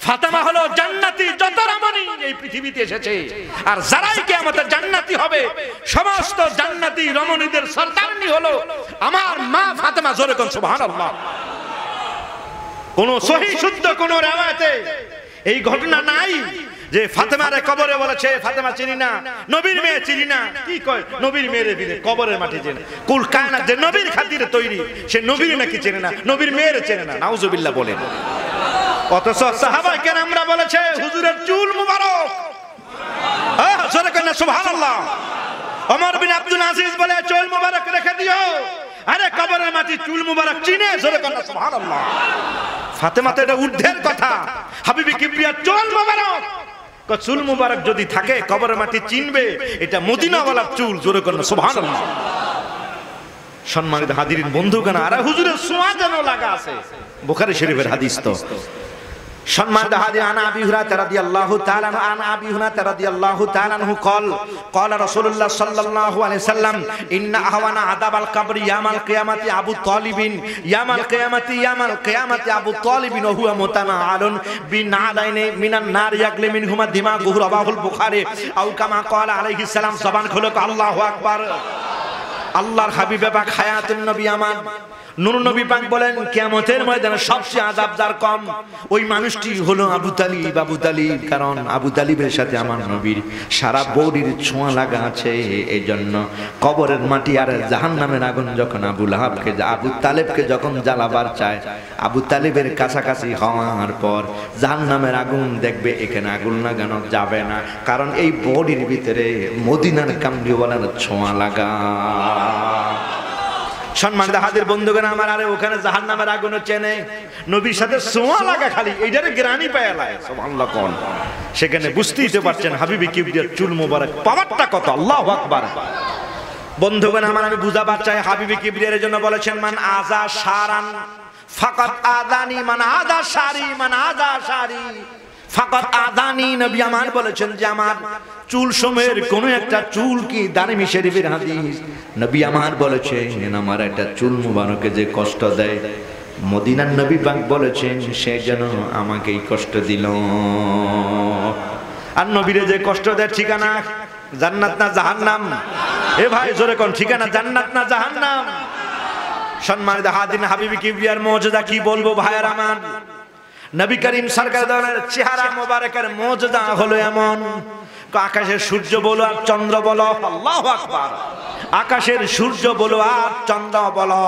A: ফাতেমা হলো জান্নাতি যত রমণী এই পৃথিবীতে এসেছে, আর যারাই কিয়ামতের জান্নাতি হবে, সমস্ত জান্নাতি রমণীদের সরদারনি হলো আমার মা ফাতেমা, জোরে করুন সুবহানাল্লাহ। কোন সহিহ শুদ্ধ কোন riwayate এই ঘটনা নাই যে ফাতেমারে কবরে বলেছে ফাতেমা চিনি না, নবীর মেয়ে চিনি না। কি কয়, নবীর মেয়ের বিদে কবরের মাটি চেনে। কুল কায়নাত যে নবীর খাতিরে তৈরি, সে নবীর নাকি চেনে না, নবীর মেয়ের চেনে না, নাউজুবিল্লাহ বলেন। অথচ সাহাবায়ে কেরামরা বলেছে হুজুরের চুল মুবারক, জোরে কেন সুবহানাল্লাহ। ওমর বিন আব্দুল আজিজ বলে চুল মুবারক রেখে দিও, আরে কবরের মাটি চুল মুবারক চিনে, জোরে কেন সুবহানাল্লাহ। ফাতেমা তো এটা ঊর্ধ্বের কথা, হাবিবি কিবরিয়ার চুল মুবারক, চুল মুবারক যদি থাকে কবরের মাটি চিনবে, এটা মদিনাওয়ালার চুল, জোরে কেন সুবহানাল্লাহ। সম্মানিত হাজিরিন বন্ধুগণ, আর হুজুরের সোয়া যেন লাগা আছে, বুখারী শরীফের হাদিস তো। সম্মানিত হাজিরিন, আন আবি হুরায়রা রাদিয়াল্লাহু তাআলা আনহু قال رسول الله صلى الله عليه وسلم ان اهون عذاب القبر يوم القيامه ابو طالب يوم القيامه ابو طالب وهو متنعل بنعلين من النار يغلي منهما دماغه رواه البخاري او كما قال عليه السلام। জবান খুলে আল্লাহু আকবার। আল্লাহর হাবিব পাক হায়াতুন নবী আমার নূর নবী পাক বলেন কিয়ামতের ময়দানে সবচেয়ে আযাবদার কম ওই মানুষটি হলো আবু তালিব। আবু তালিব, কারণ আবু তালিবের সাথে আমার নবীর সারা বডির ছোঁয়া লাগা আছে। এই জন্য কবরের মাটি আর জাহান্নামের আগুন যখন আবু তালেবকে যখন জ্বালাবার চায়, আবু তালিবের কাছাকাছি হওয়ার পর জাহান্নামের আগুন দেখবে এখানে আগুন লাগানো যাবে না, কারণ এই বডির ভিতরে মদিনার কামলিওয়ালার ছোঁয়া লাগা। সম্মানিত হাজির বন্ধুগণ আমার, আরে ওখানে জাহান্নামের আগুন চেনে নবীর সাথে ছোঁয়া লাগা, খালি এইটারে গ্রানি পায়ালায় সুবহানাল্লাহ কোন সেখানে বুঝতেই তো পারছেন হাবিবে কিবরিয়ার চুল মোবারক পাওয়ারটা কত। আল্লাহু আকবার। বন্ধুগণ আমার, আমি বুঝাবার চাই হাবিবে কিবরিয়ার জন্য বলেছেন মান আযা শারান ফাকাত আযানি, মান আযা শারি, মান আযা শারি ফাকাত আযানি। নবী আমার বলেছেন যে আমার চুল সময়ের কোন একটা চুল কি, দারিমি শরীফের হাদিস, নবী আমার বলেছেন আমার একটা চুল মুবারকে যে কষ্ট দেয়, মদিনার নবী পাক বলেছেন সে যেন আমাকেই কষ্ট দিল। আর নবীরে যে কষ্ট দেয় ঠিকানা জান্নাত না জাহান্নাম? এ ভাই জোরে কোন ঠিকানা জান্নাত না জাহান্নাম? সম্মানিত হাজির, হাবিবে কিবরিয়ার মুজিজা কি বলবো ভাইয়ের আমার। নবী করিম সরকারের চেহারা মোবারকের মুজিজা হলো এমন, আকাশের সূর্য বলো আর চন্দ্র বলো, আল্লাহু আকবার, আকাশের সূর্য বলো আর চন্দ্র বলো,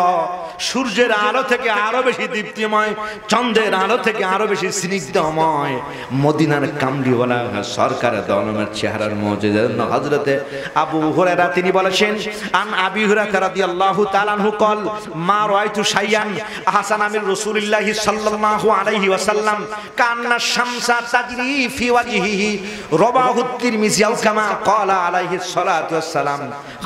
A: সূর্যের আলো থেকে আরো বেশি দীপ্তিময়, চন্দ্রের আলো থেকে আরো বেশি স্নিগ্ধময় মদিনার কামলিওয়ালা সরকারের দলমের চেহারার মুজিজা। হযরতে আবু হুরায়রা তিনি বলেছেন আন আবি হুরায়রা রাদিয়াল্লাহু তাআলা আনহু قال মা রাআইতু শাইয়ান আহসানা মিন রাসূলিল্লাহি সাল্লাল্লাহু আলাইহি ওয়াসাল্লাম কান্না শামসা তাজরি ফি ওয়াজহিহি রাবাহু তিরমিজি আও কামা ক্বালা আলাইহিস সালাতু ওয়াস সালাম।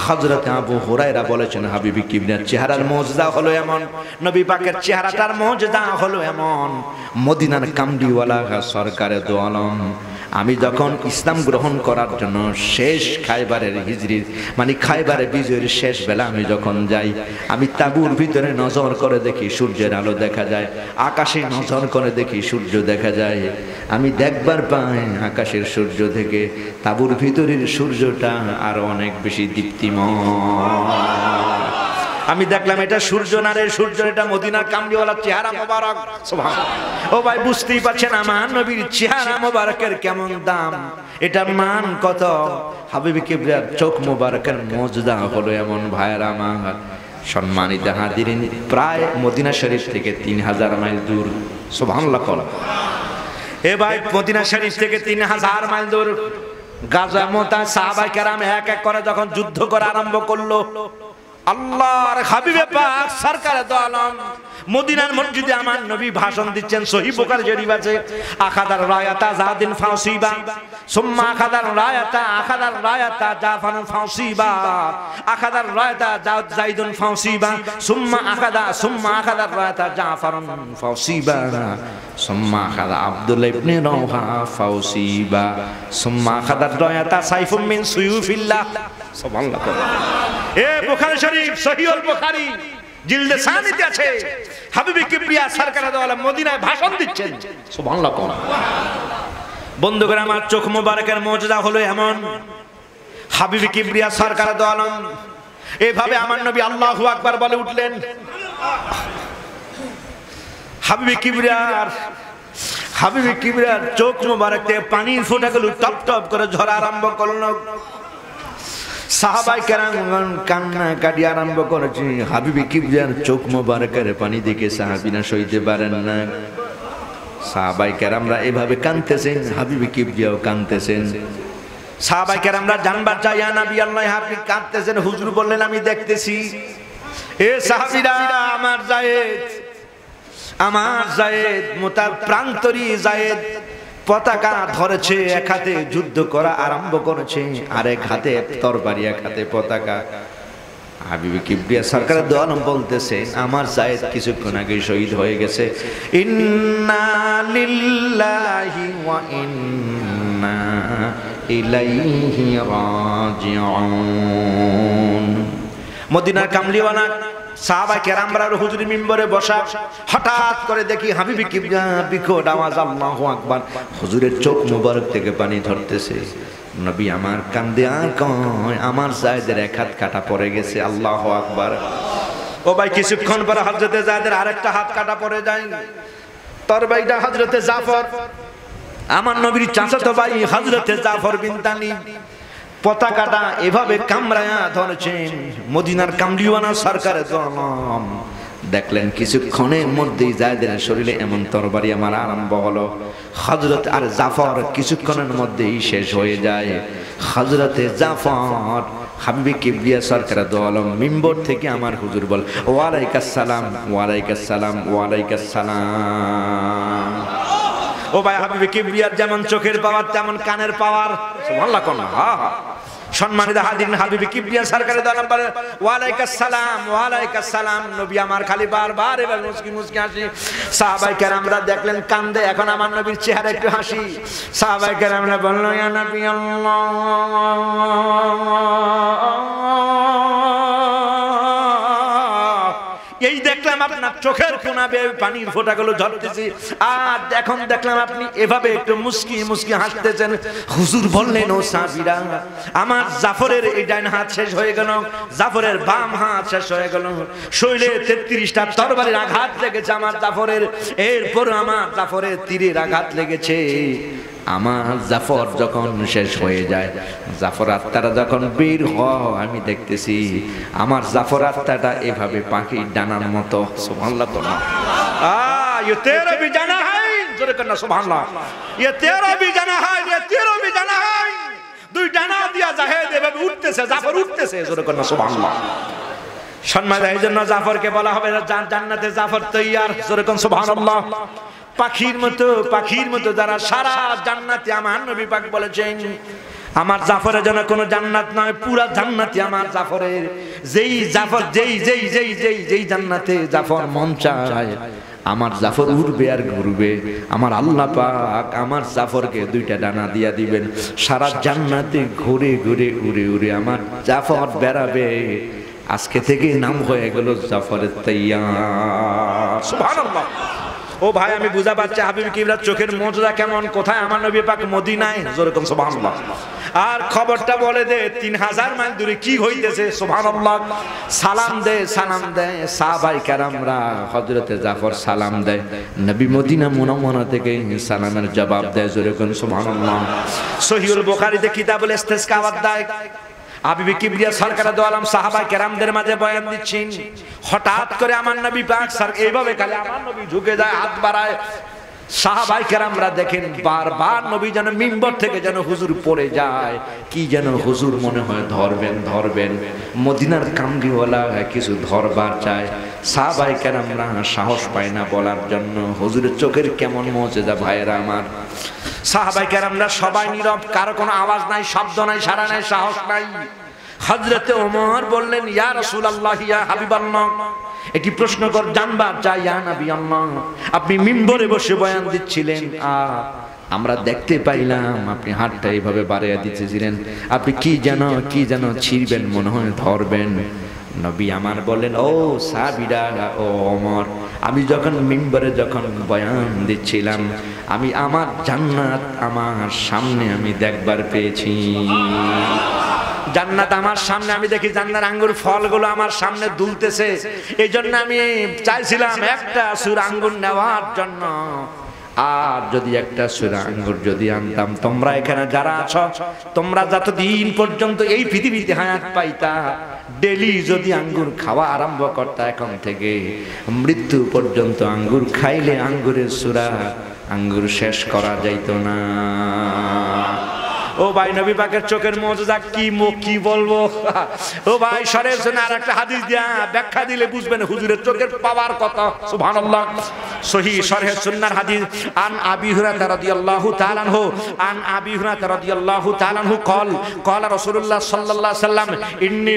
A: হযরত আবু হুরায়রা বলেছেন হাবিবে কিবরিয়ার চেহারার মুজিজা হলো এমন, নবী পাকের চেহারাটার মুজিজা হলো এমন, মদিনার কামলিওয়ালা সরকারের দো আলম আমি যখন ইসলাম গ্রহণ করার জন্য শেষ খায়বারের হিজরির মানে খায়বারের বিজয়ের শেষ বেলা আমি যখন যাই, আমি তাঁবুর ভিতরে নজর করে দেখি সূর্যের আলো দেখা যায়, আকাশে নজর করে দেখি সূর্য দেখা যায়। আমি দেখবার পাই আকাশের সূর্য থেকে তাঁবুর ভিতরের সূর্যটা আরো অনেক বেশি দীপ্তিময়। আমি দেখলাম এটা সূর্য না রে সূর্য, এটা মদিনার কামলিওয়ালার চেহারা মোবারক। সুবহানাল্লাহ। ও ভাই বুঝতেই পারছেন আমার নবীর চেহারা মোবারকের কেমন দাম, এটার মান কত। হাবিবে কিবরিয়ার চোখ মোবারকের মুজিজা হলো এমন ভাইয়েরা আমার। সম্মানিত হাজিরিন, প্রায় মদিনা শরীফ থেকে 3000 মাইল দূর। সুবহানাল্লাহ। এ ভাই মদিনা শরীফ থেকে 3000 মাইল দূর গাজা মোতা সাহাবায়ে কেরাম এক এক করে যখন যুদ্ধ করা আরম্ভ করলো, আল্লাহর হাবিবে পাক সরকারে দো আলম মদিনার মসজিদে আমার নবী ভাষণ দিচ্ছেন। সহিহ বুখারী শরীফ আছে আখাদার রায়াতা জাদিন ফাউসিবা সুম্মা আখাদার রায়াতা জাফার ফাউসিবা আখাদার রায়াতা যাইদুন ফাউসিবা সুম্মা আখাদার রায়াতা জাফার ফাউসিবা সুম্মা আখাদা আব্দুল্লাহ ইবনে রাওহা ফাউসিবা সুম্মা আখাদার রায়াতা সাইফুম মিন সুয়ুফিল্লাহ। সুবহানাল্লাহ। এ বুখারী শরীফ সহিহুল বুখারী জিলদে সানিতে আছে হাবিবে কিবরিয়া সরকারে দো আলম মদিনায় ভাষণ দিচ্ছেন। সুবহানাল্লাহ। বন্ধুগণ আমার, চোখ মোবারকের মুজিজা হলো এমন, হাবিবে কিবরিয়া সরকারে দো আলম এভাবে আমার নবী আল্লাহু আকবার বলে উঠলেন। হাবিবে কিবরিয়ার চোখ মোবারক থেকে পানির ফোঁটাগুলো টপ টপ করে ঝরা আরম্ভ করলো। সাহাবায়ে কেরাম কান্না কাটি আরম্ভ করেছে। হাবিবে কিবরিয়ার চোখ মোবারকের পানি দেখে সাহাবীরা সইতে পারেন না। সাহাবায়ে কেরামরা এভাবে কাঁদতেছেন, হাবিবে কিবরিয়াও কাঁদতেছেন। সাহাবায়ে কেরামরা জানবার চাই ইয়া নবী আল্লাহ আপনি কাঁদতেছেন। হুজুর বললেন আমি দেখতেছি। এ সাহাবীরা আমার জায়েদ মোতার প্রান্তরী জায়েদ পতাকা ধরেছে, এক হাতে যুদ্ধ করা আরম্ভ করেছে, আর এক হাতে তরবারি, এক হাতে পতাকা। হাবিবে কিবরিয়া সরকারের দো আলম বলতেছে আমার জায়েদ কিছুক্ষণ আগে শহীদ হয়ে গেছে। ইন্না লিল্লাহি ওয়া ইন্না ইলাইহি রাজিউন। মদিনার কামলিওয়ালা সাহাবায়ে কেরামরা হুজুর মিম্বরে বসা, হঠাৎ করে দেখি হাবিবি কিবলা বিকট আওয়াজ আল্লাহু আকবার, হুজুরের চোখ মুবারক থেকে পানি ঝরতেছে। নবী আমার কান্দে আর কয় আমার যায়েদের এক হাত কাটা পড়ে গেছে। আল্লাহু আকবার। ও ভাই কিছুক্ষণ পরে হযরতে যায়েদের আরেকটা হাত কাটা পড়ে যায়। তরবারিটা হযরতে জাফর, আমার নবীর চাচাতো ভাই হযরতে জাফর বিন তালিব পতাকাটা এভাবে কামড়ায়া ধরেছেন। মদিনার কামলিওয়ানা সরকারে তো আলম দেখলেন কিছুক্ষণের মধ্যেই যায়েদের শরীরে এমন তরবারি আমার আরম্ভ হলো। হযরত আর জাফর কিছুক্ষণের মধ্যেই শেষ হয়ে যায়। হযরতে জাফর হাবিবে কিবরিয়া সরকারে দো আলম মিম্বর থেকে আমার হুজুর বল, ওয়ালাইকুম সালাম, ওয়ালাইকুম সালাম, ওয়ালাইকুম সালাম। ও ভাই হাবিবে কিবরিয়ার যেমন চোখের পাওয়ার তেমন কানের পাওয়ার। সুবহানাল্লাহ কোন হ্যাঁ হ্যাঁ। সম্মানিত হাজিরিন, হাবিবে কিবরিয়া সরকারে দো আলম বলে ওয়ালাইকুম সালাম, ওয়ালাইকুম সালাম। নবী আমার খালি বারবার এবার মুস্কি মুস্কি হাসি। সাহাবায়ে কেরামরা দেখলেন কান্দে, এখন আমার নবীর চেহারা একটু হাসি। সাহাবায়ে কেরামরা বলল ইয়া নবী আল্লাহ, এই দেখলাম আপনার চোখের কোনা বেয়ে পানির ফোঁটাগুলো ঝরতেছে, আর এখন দেখলাম আপনি এভাবে একটু মুস্কি মুস্কি হাসতেছেন। হুজুর বললেন ও সাহাবীরা, আমার জাফরের এই ডান হাত শেষ হয়ে গেল, জাফরের বাম হাত শেষ হয়ে গেল, শরীরে 33টা তরবারির আঘাত লেগেছে আমার জাফরের, এরপর আমার জাফরের তীরের আঘাত লেগেছে। আমার জাফর যখন শেষ হয়ে যায়, জাফর আত্মাটা যখন বের হয়, আমি দেখতেছি আমার জাফর আত্মাটা এভাবে পাখির ডানার মতো। সুবহানাল্লাহ তো না ये तेरा भी जाना है, জোরে করনা সুবহানাল্লাহ। ये तेरा भी जाना है, ये तेरा भी जाना है। দুই ডানা দিয়া জাহেদ এভাবে উঠতেছে, জাফর উঠতেছে, জোরে করনা সুবহানাল্লাহ। সম্মানিত এই জন্য জাফরকে বলা হবে জান্নাতে জাফর তৈয়ার, জোরে করনা সুবহানাল্লাহ। পাখির মতো যারা সারা জান্নাতে, আমার নবী পাক বলেছেন আমার জাফরের জন্য কোনো জান্নাত নয়, পুরা জান্নাতি আমার জাফরের। যেই জাফর যেই জান্নাতে জাফর মন চায়, আমার জাফর উড়বে আর ঘুরবে। আমার আল্লাহ পাক আমার জাফরকে দুইটা ডানা দিয়া দিবেন, সারা জান্নাতে ঘুরে ঘুরে উড়ে উড়ে আমার জাফর বেড়াবে। আজকে থেকে নাম হয়ে গেল জাফরের তাইয়ার। সুবহানাল্লাহ। ও ভাই আমি বুঝা পাচ্ছি হাবিব কিবলার চোখের মর্যাদা কেমন, কোথায় আমার নবী পাক মদিনায়, জোরে কোন সুবহানাল্লাহ। আর খবরটা বলে দে 3000 মাইল দূরে কি হইতেছে। সুবহানাল্লাহ। সালাম দে সাহাবায়ে কেরামরা হযরতে জাফর সালাম দেয়, নবী মদিনা মুনাওয়ারা থেকে সালামের জবাব দেয়, জোরে কোন সুবহানাল্লাহ। সহিহুল বুখারীতে কিতাবুল ইস্তিসকা অধ্যায় হাবিবে কিবরিয়া সরকার দো আলম সাহাবায়ে কেরামদের মাঝে বয়ান দিচ্ছেন। হঠাৎ করে আমার নবী পাক স্যার এইভাবে খালি আমার নবী ঝুঁকে যায়, হাত বাড়ায়। সাহাবায়ে কেরামরা দেখেন বারবার নবী যেন মিম্বর থেকে যেন হুজুর পড়ে যায়, কি যেন হুজুর মনে হয় ধরবেন। মদিনার কামলিওয়ালা কিছু ধরবার চায়, সাহাবায়ে কেরামরা সাহস পায় না বলার জন্য। হুজুরের চোখের কেমন মুজিজা ভাইরা আমার। সাহাবায়ে কেরামরা সবাই নীরব, কারো কোনো আওয়াজ নাই, শব্দ নাই, সাড়া নাই, সাহস নাই। হযরতে ওমর বললেন ইয়া রাসূলুল্লাহ, ইয়া হাবিবাল্লাহ, এটি প্রশ্ন কর জানবার চাই ইয়া নবী আল্লাহ, আপনি মিম্বরে বসে বয়ান দিচ্ছিলেন, আমরা দেখতে পাইলাম আপনি হাতটা এইভাবে বাড়াইয়া দিতেছিলেন, আপনি কি যেন ছিড়বেন, মনে হয় ধরবেন। নবী আমার বলেন ও সাহাবীরা, ও ওমর, আমি যখন মিম্বরে যখন বয়ান দিচ্ছিলাম, আমি আমার জান্নাত আমার সামনে আমি দেখবার পেয়েছি। জান্নাত আমার সামনে, আমি দেখি জান্নার আঙ্গুর ফলগুলো আমার সামনে দুলতেছে। এই জন্য আমি চাইছিলাম একটা সুরা আঙ্গুর নেওয়ার জন্য, আর যদি একটা সুরা আঙ্গুর যদি আনতাম, তোমরা এখানে যারা আছো, তোমরা যতদিন পর্যন্ত এই পৃথিবীতে হায়াত পাইতা, ডেলি যদি আঙ্গুর খাওয়া আরম্ভ করতা, এখন থেকে মৃত্যু পর্যন্ত আঙ্গুর খাইলে আঙ্গুরের সুরা আঙ্গুর শেষ করা যাইত না। ও ভাই নবী পাকের চোখের মুজিজা কি বলবো। ও ভাই শরীর জন্য আরেকটা হাদিস দিয়া ব্যাখ্যা দিলে বুঝবেন হুজুরের চোখের পাওয়ার কথা। সুবহানাল্লাহ। সহিহ শরহ সুন্নাহর হাদিস আন আবি হুরায়রা রাদিয়াল্লাহু তাআলা আনহু, আন আবি হুরায়রা রাদিয়াল্লাহু তাআলা আনহু قال রাসূলুল্লাহ সাল্লাল্লাহু আলাইহি সাল্লাম ইন্নী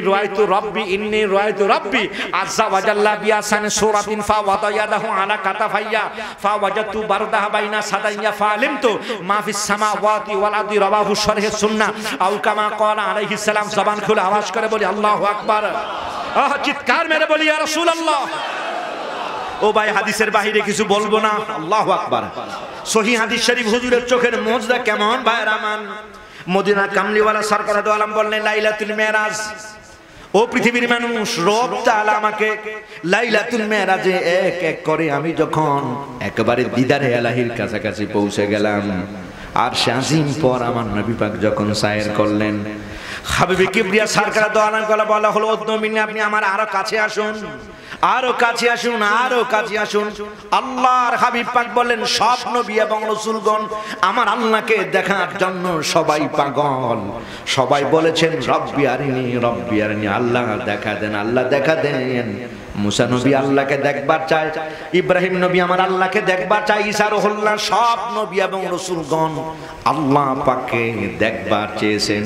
A: রাআইতু রাব্বি আযজা ওয়া জাল্লা বিআসানি সূরাতিন ফাওয়াদা ইয়াদাহু আলা কাতাফাইয়া ফাওয়াজাতু বারদাহা বাইনা সাদাইয়া ফালিমতু মা ফিস সামাওয়াতি ওয়াল আরদি। রাওয়াহু শরহ সুন্নাহ আও কামা ক্বালা আলাইহিস সালাম। জবান খুলে আওয়াজ করে বলি আল্লাহু আকবার। চিৎকার মেরে বলি ইয়া রাসূলুল্লাহ। ও ভাই, হাদিসের বাহিরে কিছু বলবো না। আল্লাহু আকবার। সহিহ হাদিস শরীফ হুজুরের চোখের মুজদা কেমন ভাইরা আমার। মদিনা কামলিওয়ালা সরকার দু আলম বললেন লাইলাতুল মেরাজ, ও পৃথিবীর মানুষ, রব তাআলা আমাকে লাইলাতুল মেরাজে এক এক করে আমি যখন একেবারে দিদারে ইলাহির কাছাকাছি পৌঁছে গেলাম, আর শাজিম পর আমার নবী পাক যখন সায়ের করলেন, হাবিবে কিবরিয়া সরকার দু আলম গলা বলা হলো উদ্দমিনী, আপনি আমার আরো কাছে আসুন, আরো কাছে আসুন, আরো কাছে আসুন। আল্লাহর হাবিব পাক বলেন সব নবী এবং রাসূলগণ আমার আল্লাহকে দেখার জন্য সবাই পাগল, সবাই বলেছেন রব্বি আরিনি, রব্বি আরিনি, আল্লাহ দেখা দেন, আল্লাহ দেখা দেন। মুসা নবী আল্লাহকে দেখবার চায়, ইব্রাহিম নবী আমার আল্লাহকে দেখবার চায়, ঈসা রুহুল্লাহ, সব নবী এবং রাসূলগণ আল্লাহ পাককে দেখবার চেয়েছেন,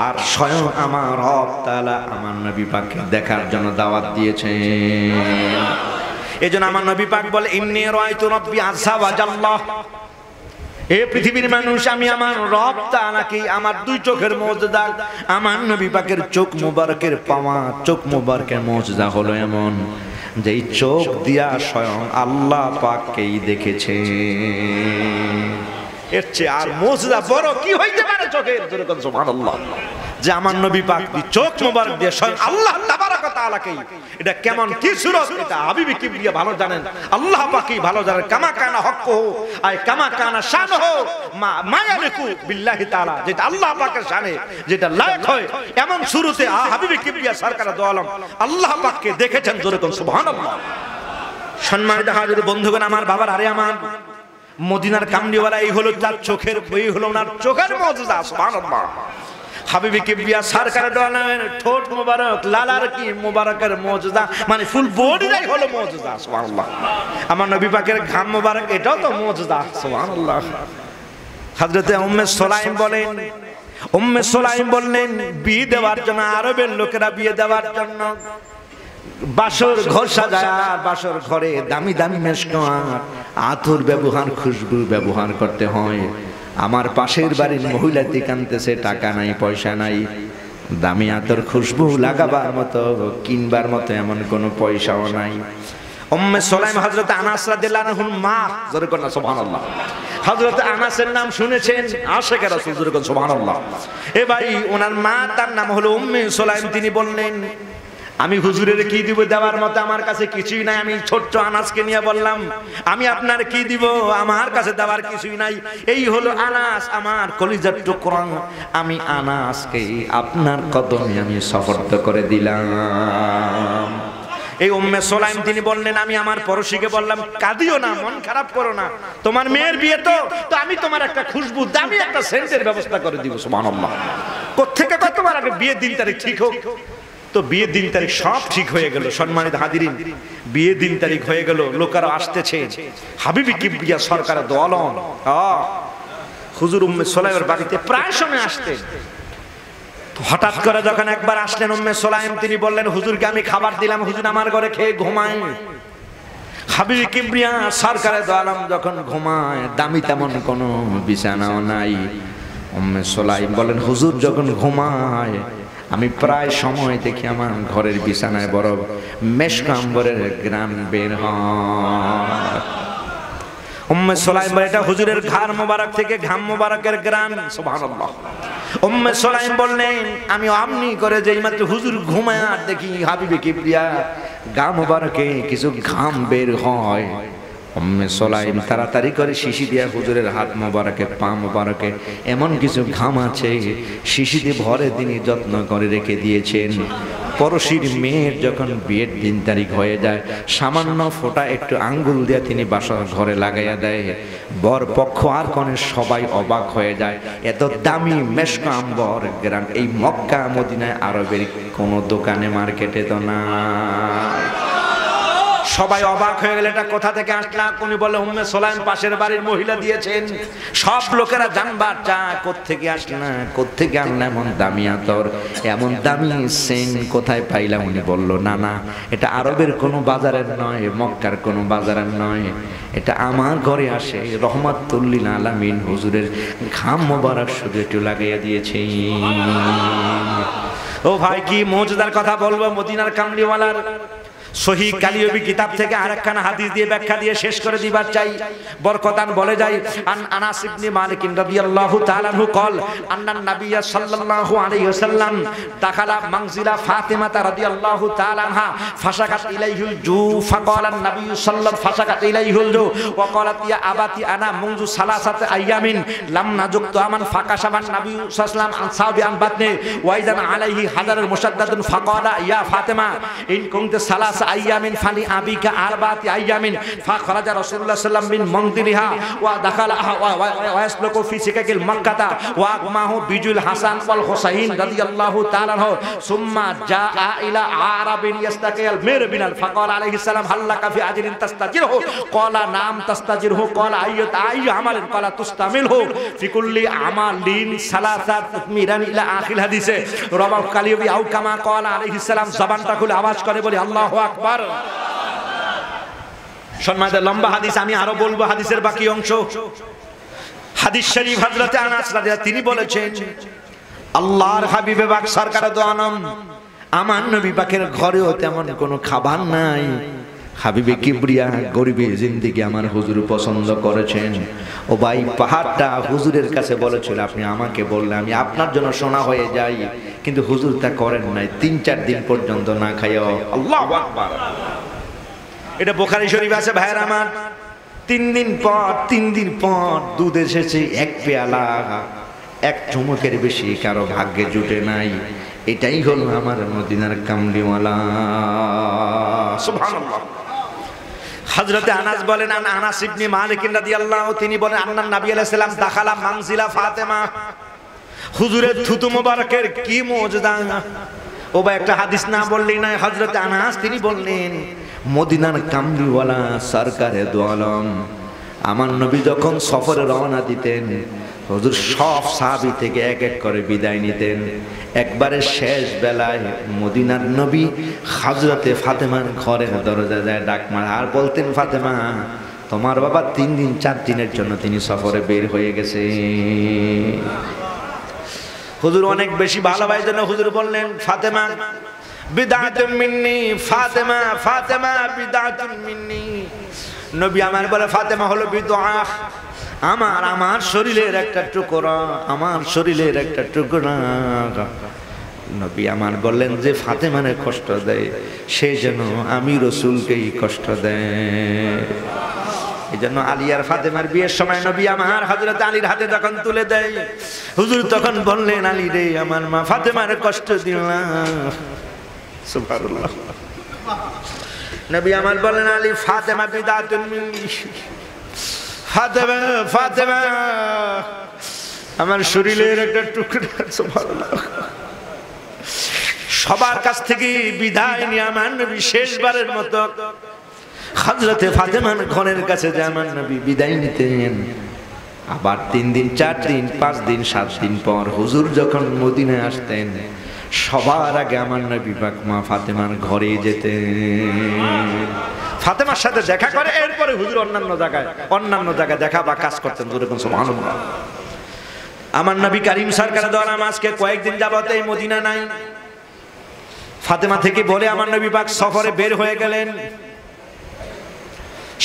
A: আর স্বয়ং আমার রব তাআলা আমার নবী পাককে দেখার জন্য দাওয়াত দিয়েছেন। এজন্য আমার নবী পাক বলে ইন্নী রাআইতু রাব্বি আযা ওয়া জাল্লাহ, এ পৃথিবীর মানুষ, আমি আমার রব তাআলাকে আমার দুই চোখের মুজদা, আমার নবী পাকের চোখ মুবারকের পাওয়া, চোখ মুবারকের মুজদা হলো এমন যেই চোখ দিয়া স্বয়ং আল্লাহ পাককেই দেখেছে। এর চেয়ে আর মুজদা বড় কি হইতে পারে চোখের? সুবহানাল্লাহ। যে আমার নবী পাক চোখ মুবারক দিয়ে স্বয়ং আল্লাহ তাবারক ওয়া তাআলাকে, এটা কেমন কি সুরত, এটা হাবিবে কিবরিয়া ভালো জানেন, আল্লাহ পাকই ভালো জানেন। কামা কানা হক্কুহু আই কামা কানা শানুহু মা ইয়ালিকু বিল্লাহি তাআলা, যেটা আল্লাহ পাকের শানে যেটা লায়ক হয় এমন সুরতে হাবিবে কিবরিয়া সরকার দু আলম আল্লাহ পাককে দেখেছেন। জোরে কোন সুবহানাল্লাহ। সম্মানিত হাজির বন্ধুগণ, আমার বাবার আরে আমার মদিনার কামলিওয়ালা, এই হলো তার চোখের, এই হলো ওনার চোখের মুজজা। সুবহানাল্লাহ। হাবিবে কিবরিয়া সরকার দু আলমের ঠোঁট মোবারক, লালার কি মোবারকের মুজজা, মানে ফুল বডিটাই হলো মুজজা। সুবহানাল্লাহ। আমার নবী পাকের ঘাম মোবারক, এটাও তো মুজজা। সুবহানাল্লাহ। হযরতে উম্মে সুলাইম বলেন, উম্মে সুলাইম বললেন বিয়ে দেওয়ার জন্য, আরবের লোকেরা বিয়ে দেওয়ার জন্য বাসর ঘর সাজায়, আর বাসর ঘরে দামি দামি মেশক আতর ব্যবহার, খুশবু ব্যবহার করতে হয়। আমার পাশের বাড়ির মহিলাটি কাঁদতেছে, টাকা নাই, পয়সা নাই, দামি আতর খুশবু লাগাবার মতো, কিনবার মতো এমন কোনো পয়সাও নাই। উম্মে সুলাইম হযরত আনাস রাদিয়াল্লাহু আনহুর মা, জোরে কোন সুবহানাল্লাহ। হযরত আনাসের নাম শুনেছেন, আশিকে রাসূল, জোরে কোন সুবহানাল্লাহ। এ ভাই, ওনার মা, তার নাম হলো উম্মে সুলাইম, তিনি বললেন আমি হুজুরের কি দিব, দেওয়ার মতো আমার কাছে কিছুই নাই। আমি ছোট্ট আনাসকে নিয়ে বললাম আমি আপনার কি দিব, আমার কাছে দেওয়ার কিছুই নাই। এই হলো আনাস, আমার কলিজার টুকরা, আমি আনাসকে আপনার কদমে আমি সুপর্দ করে দিলাম। এই উম্মে সুলাইম তিনি বললেন আমি আমার পড়শিকে বললাম কাঁদিও না, মন খারাপ করো না, তোমার মেয়ের বিয়ে তো আমি তোমার একটা খুশবু দামি একটা সেন্টের ব্যবস্থা করে দিব। সুবহানাল্লাহ। কোত্থেকে তোমার আগে বিয়ের দিন তারিখ ঠিক হোক। তো বিয়ের দিন তারিখ সব ঠিক হয়ে গেল। সম্মানিত হাজিরিন, বিয়ের দিন তারিখ হয়ে গেল, লোকেরা আসতেছে। হাবিবে কিবরিয়া সরকার দু আলম হুজুর উম্মে সুলাইমের বাড়িতে প্রায় সময় আসতেন। হঠাৎ করে যখন একবার আসলেন উম্মে সুলাইম, তিনি বললেন হুজুরকে আমি খাবার দিলাম, হুজুর আমার ঘরে খেয়ে ঘুমায়। হাবিবে কিবরিয়া সরকার দু আলম যখন ঘুমায়, দামি তেমন কোনো বিছানাও নাই। উম্মে সুলাইম বলেন হুজুর যখন ঘুমায় আমি প্রায় সময় দেখি আমার ঘরের বিছানায় বড় মেশক আম্বরের ঘ্রাণ বের হয়। উম্মে সুলাইম বলে এটা হুজুরের ঘাড় মোবারক থেকে ঘাম মোবারকের ঘ্রাণ। সুবহানাল্লাহ। উম্মে সুলাইম বললেন আমি আমনি করে যেই মাত্র হুজুর ঘুমায় আর দেখি হাবিবে কিবরিয়া গা মোবারকে কিছু ঘাম বের হয়। উম্মে সুলাইম তাড়াতাড়ি করে শিশি দিয়ে হুজুরের হাত মোবারকে, পা মোবারকে এমন কিছু ঘাম আছে, শিশি দিয়ে ভরে তিনি যত্ন করে রেখে দিয়েছেন। পড়শির মেয়ের যখন বিয়ের দিন তারিখ হয়ে যায়, সামান্য ফোঁটা একটু আঙ্গুল দিয়ে তিনি বাসার ঘরে লাগাইয়া দেয়। বর পক্ষ আর কনে সবাই অবাক হয়ে যায়, এত দামি মেশক আম্বর গ্রাম এই মক্কা মদিনায় আরবের কোনো দোকানে মার্কেটে তো না। সবাই অবাক হয়ে গেল, এটা কোথা থেকে আসলা? উনি বলে উম্মে সুলাইম পাশের বাড়ির মহিলা দিয়েছেন। সব লোকেরা জানবার চায় কোত্থেকে আসলা, কোত্থেকে আনলা এমন দামি আতর, এমন দামি সেন কোথায় পাইলাম? উনি বলল না না, এটা আরবের কোনো বাজারের নয়, মক্কার কোনো বাজারের নয়, এটা আমার ঘরে আসে রহমাতুল লিল আলামিন হুজুরের ঘাম মোবারক শুধু একটু লাগাইয়া দিয়েছে। ও ভাই কি মুজিজার কথা বলবো মদিনার কামলিওয়ালার। সহিহ কালিয়বি কিতাব থেকে আরেকখানা হাদিস দিয়ে ব্যাখ্যা দিয়ে শেষ করে দিবার চাই। বরকতান বলে যায় আন আনাস ইবনে মালিক রাদিয়াল্লাহু তাআলা আনহু قال আন্নান নবী সাল্লাল্লাহু আলাইহি ওয়াসাল্লাম দাখালা মানজিলা ফাতিমা রাদিয়াল্লাহু তাআলা আনহা ফাশাকাত ইলাইহিল জু ফাকালা নবী সাল্লাল্লাহু ফাশাকাত ইলাইহিল জু ওয়া ক্বালাত ইয়া আবাতি আনা মুনযু সালাসাত আইয়ামিন লাম নাজুকতু আমান ফাকাশাবান নবী সাল্লাল্লাহু আলাইহি ওয়াসাল্লাম আন সাবি আন বাতনি ওয়া ইযান আলাইহি হাদারুল মুশাদ্দাদুন ফাকালা ইয়া ফাতিমা ইন কুনতা সালাস আইয়ামিন ফালি আবিকা আরবাতি আইয়ামিন ফাখরাজা রাসূলুল্লাহ সাল্লাল্লাহু আলাইহি ওয়াসাল্লাম মিন মানদিরিহা ওয়া দাখালাহা ওয়া ইয়াসলুকু ফি সিকাকিল মাক্কাতা ওয়া আকমাহু বিজুল হাসান ওয়াল হুসাইন রাদিয়াল্লাহু তাআলা আনহু সুম্মা জাআ ইলা আরাবিন ইয়াস্তাকিল মিরবিনাল ফাকাল আলাইহিস সালাম হাল্লাকা ফি আজরিন তাস্তাজিরহু ক্বালা নাম তাস্তাজিরহু ক্বালা আইয়াত আইয়ু আমালিন ক্বালা তুস্তামিলহু ফি কুল্লি আমালিন সালাসাত মিরান ইলা আখির হাদিসে রাওয়াহু কালিয়বি আও কামা ক্বালা আলাইহিস সালাম জবানটা খুলে আওয়াজ করে বলি আল্লাহু আকবার। সম্মানিত লম্বা হাদিস, আমি আরো বলবো হাদিসের বাকি অংশ। হাদিস শরীফ হযরত আনাস রাদিয়াল্লাহু তিনি বলেছেন আল্লাহর হাবিবে পাক সরকার দো আলম আমার নবী পাকের ঘরেও তেমন কোনো খাবার নাই। হাবিবে কিবরিয়া গরিবে জিন্দেগি আমার হুজুর পছন্দ করেছেন। ও ভাই পাহাড়টা হুজুরের কাছে বলেছিল আপনি আমাকে বললে আমি আপনার জন্য সোনা হয়ে যাই, কিন্তু হুজুর তা করেন নাই। ৩-৪ দিন পর্যন্ত না খাইয়া। আল্লাহু আকবার। এটা বুখারী শরীফ আছে ভাইয়ের আমার। ৩ দিন পর দুধ এসেছে ১ পেয়ালা, ১ চুমুকের বেশি কারো ভাগ্যে জুটে নাই। এটাই হলো আমার মদিনার কামলিওয়ালা। সুবহানাল্লাহ। হযরতে আনাস বলেন আনাস ইবনে মালিক রাদিয়াল্লাহু তিনি বলেন আন্নান নবী আলাইহিস সালাম দাখালা মানজিলা ফাতেমা। হুজুরের থুতু মোবারকের কি মুজিজা। ও ভাই একটা হাদিস না বললেই নয়। হযরতে আনাস তিনি বললেন মদিনার কামলিওয়ালা সরকারে দো আলম আমার নবী যখন সফরে রওনা দিতেন হুজুর সব সাহাবী থেকে এক এক করে বিদায় নিতেন। একবারে শেষ বেলায় মদিনার নবী হযরতে ফাতেমার ঘরের দরজায় যায় ডাক মারা আর বলতেন ফাতেমা তোমার বাবা 3 দিন 4 দিনের জন্য তিনি সফরে বের হয়ে গেছে। হুজুর অনেক বেশি ভালোবাসার জন্য হুজুর বললেন ফাতেমা বিদআতুম মিন্নি, ফাতেমা ফাতেমা বিদআতুম মিন্নি। নবী আমার বলে ফাতেমা হলো বিদআ, আমার শরীরের একটা টুকরা, আমার শরীরের একটা টুকরা। নবী আমার বললেন যে ফাতেমারে কষ্ট দেয় সেই যেন আমি রাসূলকেই কষ্ট দেয়। এজন্য আলী আর ফাতেমার বিয়ের সময় নবী আমার হযরত আলীর হাতে যখন তুলে দেয় হুজুর তখন বললেন আলী রে আমার মা ফাতেমারে কষ্ট দিও না। সুবহানাল্লাহ। নবী আমার বললেন আলী ফাতেমা বিদআতুন মিন্নি, ফাতেমা ফাতেমা আমার শরীরের একটা টুকরা। সুবহানাল্লাহ। সবার কাছ থেকে বিদায় নিয়ে আমার নবী শেষবারের মতো হযরতে ফাতেমার ঘরের কাছে যে আমার নবী বিদায় নিতেন। আবার 3 দিন 4 দিন 5 দিন 7 দিন পর হুজুর যখন মদিনায় আসতেন সবার আগে আমার নবী পাক মা ফাতেমার ঘরে যেতেন, ফাতেমার সাথে দেখা করে এরপরে হুজুর অন্যান্য জায়গায় দেখা বা কাজ করতেন। সুবহানাল্লাহ। আমার নবী করিম সরকার দো আলম আজকে কয়েকদিন যাবত এই মদিনা নাই। ফাতেমা থেকে বলে আমার নবী পাক সফরে বের হয়ে গেলেন।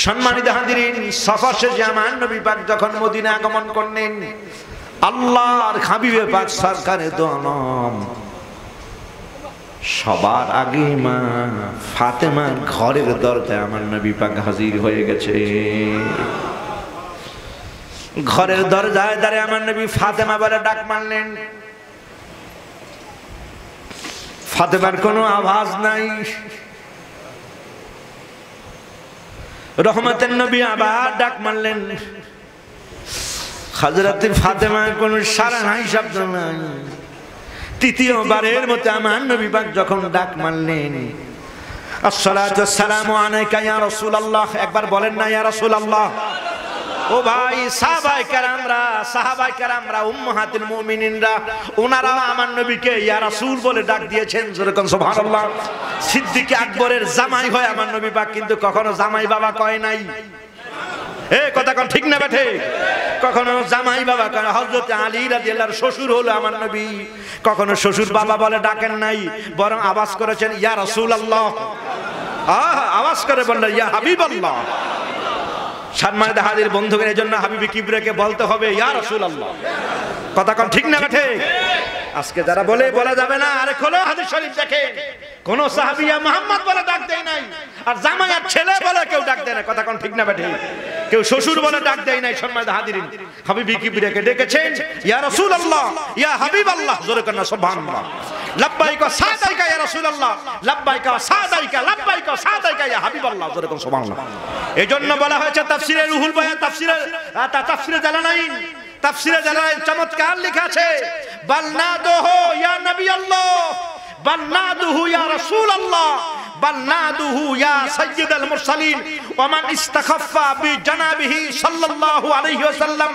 A: সম্মানিত হাজিরিন, সফর শেষে আমার নবী পাক যখন মদিনা আগমন করলেন আল্লাহর হাবিবে পাক সরকারে দো আলম সবার আগে মা ফাতেমার ঘরের দরজায় আমার নবী পাক হাজির হয়ে গেছে। ঘরের দরজায় দাঁড়িয়ে আমার নবী ফাতেমা বলে ডাক মারলেন। ফাতেমার কোনো আওয়াজ নাই। রহমতের নবী আবার ডাক মারলেন। হযরতে ফাতেমার কোনো সাড়া নাই, শব্দ নাই। তৃতীয়বারের মতো আমার নবী পাক যখন ডাক মারলেন আসসালাতু ওয়াসসালামু আলাইকা ইয়া রাসূলুল্লাহ, একবার বলেন না ইয়া রাসূলুল্লাহ। ও ভাই সাহাবায়ে কেরামরা উম্মাহাতুল মুমিনিনরা ওনারা আমার নবীকে ইয়া রাসূল বলে ডাক দিয়েছেন। যেরকম সুবহানাল্লাহ। সিদ্দিক আকবরের জামাই হয় আমার নবী পাক কিন্তু কখনো জামাই বাবা কয় নাই। কথা কোন ঠিক না বেঠে? কখনো জামাই বাবা করে হযরত আলী রাদিয়াল্লাহু শ্বশুর হলো আমার নবী, কখনো শ্বশুর বাবা বলে ডাকেন নাই, বরং আওয়াজ করেছেন ইয়া রাসূলুল্লাহ। আওয়াজ করে বললেন ইয়া হাবিবাল্লাহ। সম্মানিত হাজির বন্ধুগণ, এজন্য হাবিবি কিবরিয়াকে বলতে হবে ইয়া রাসূলুল্লাহ। কথা কোন ঠিক না বেঠে? আজকে যারা বলা যাবে না, আরে খোলো হাদিস শরীফ দেখেন, কোন সাহাবী ইয়া মুহাম্মদ বলে ডাক দেয় নাই, আর জামাই আর ছেলে বলে কেউ ডাক দেয় না। কথা কোন ঠিক না বেঠে? কেউ শ্বশুর বলে ডাক দেয় নাই। সম্মানিত হাজিরিন, হাবিবি কিবরিয়াকে ডেকেছেন ইয়া রাসূলুল্লাহ, ইয়া হাবিবাল্লাহ। জোরে করে না সুবহানাল্লাহ। লাব্বাইকা সাদাইকা ইয়া রাসূলুল্লাহ, লাব্বাইকা সাদাইকা, লাব্বাইকা সাদাইকা ইয়া হাবিবাল্লাহ। জোরে করে সুবহানাল্লাহ। এজন্য বলা হয়েছে তাফসীরে রুহুল বায়ান, তাফসীরে জালালাইন, তাফসীরে জালালাইন চমৎকার লেখা আছে, বালনাদুহু ইয়া নবী আল্লাহ, বালনাদুহু ইয়া রাসূলুল্লাহ, বালনাদুহু ইয়া সাইয়্যিদাল মুরসালিন, ওয়া মান ইস্তাখাফফা বিজানাবিহি সাল্লাল্লাহু আলাইহি ওয়াসাল্লাম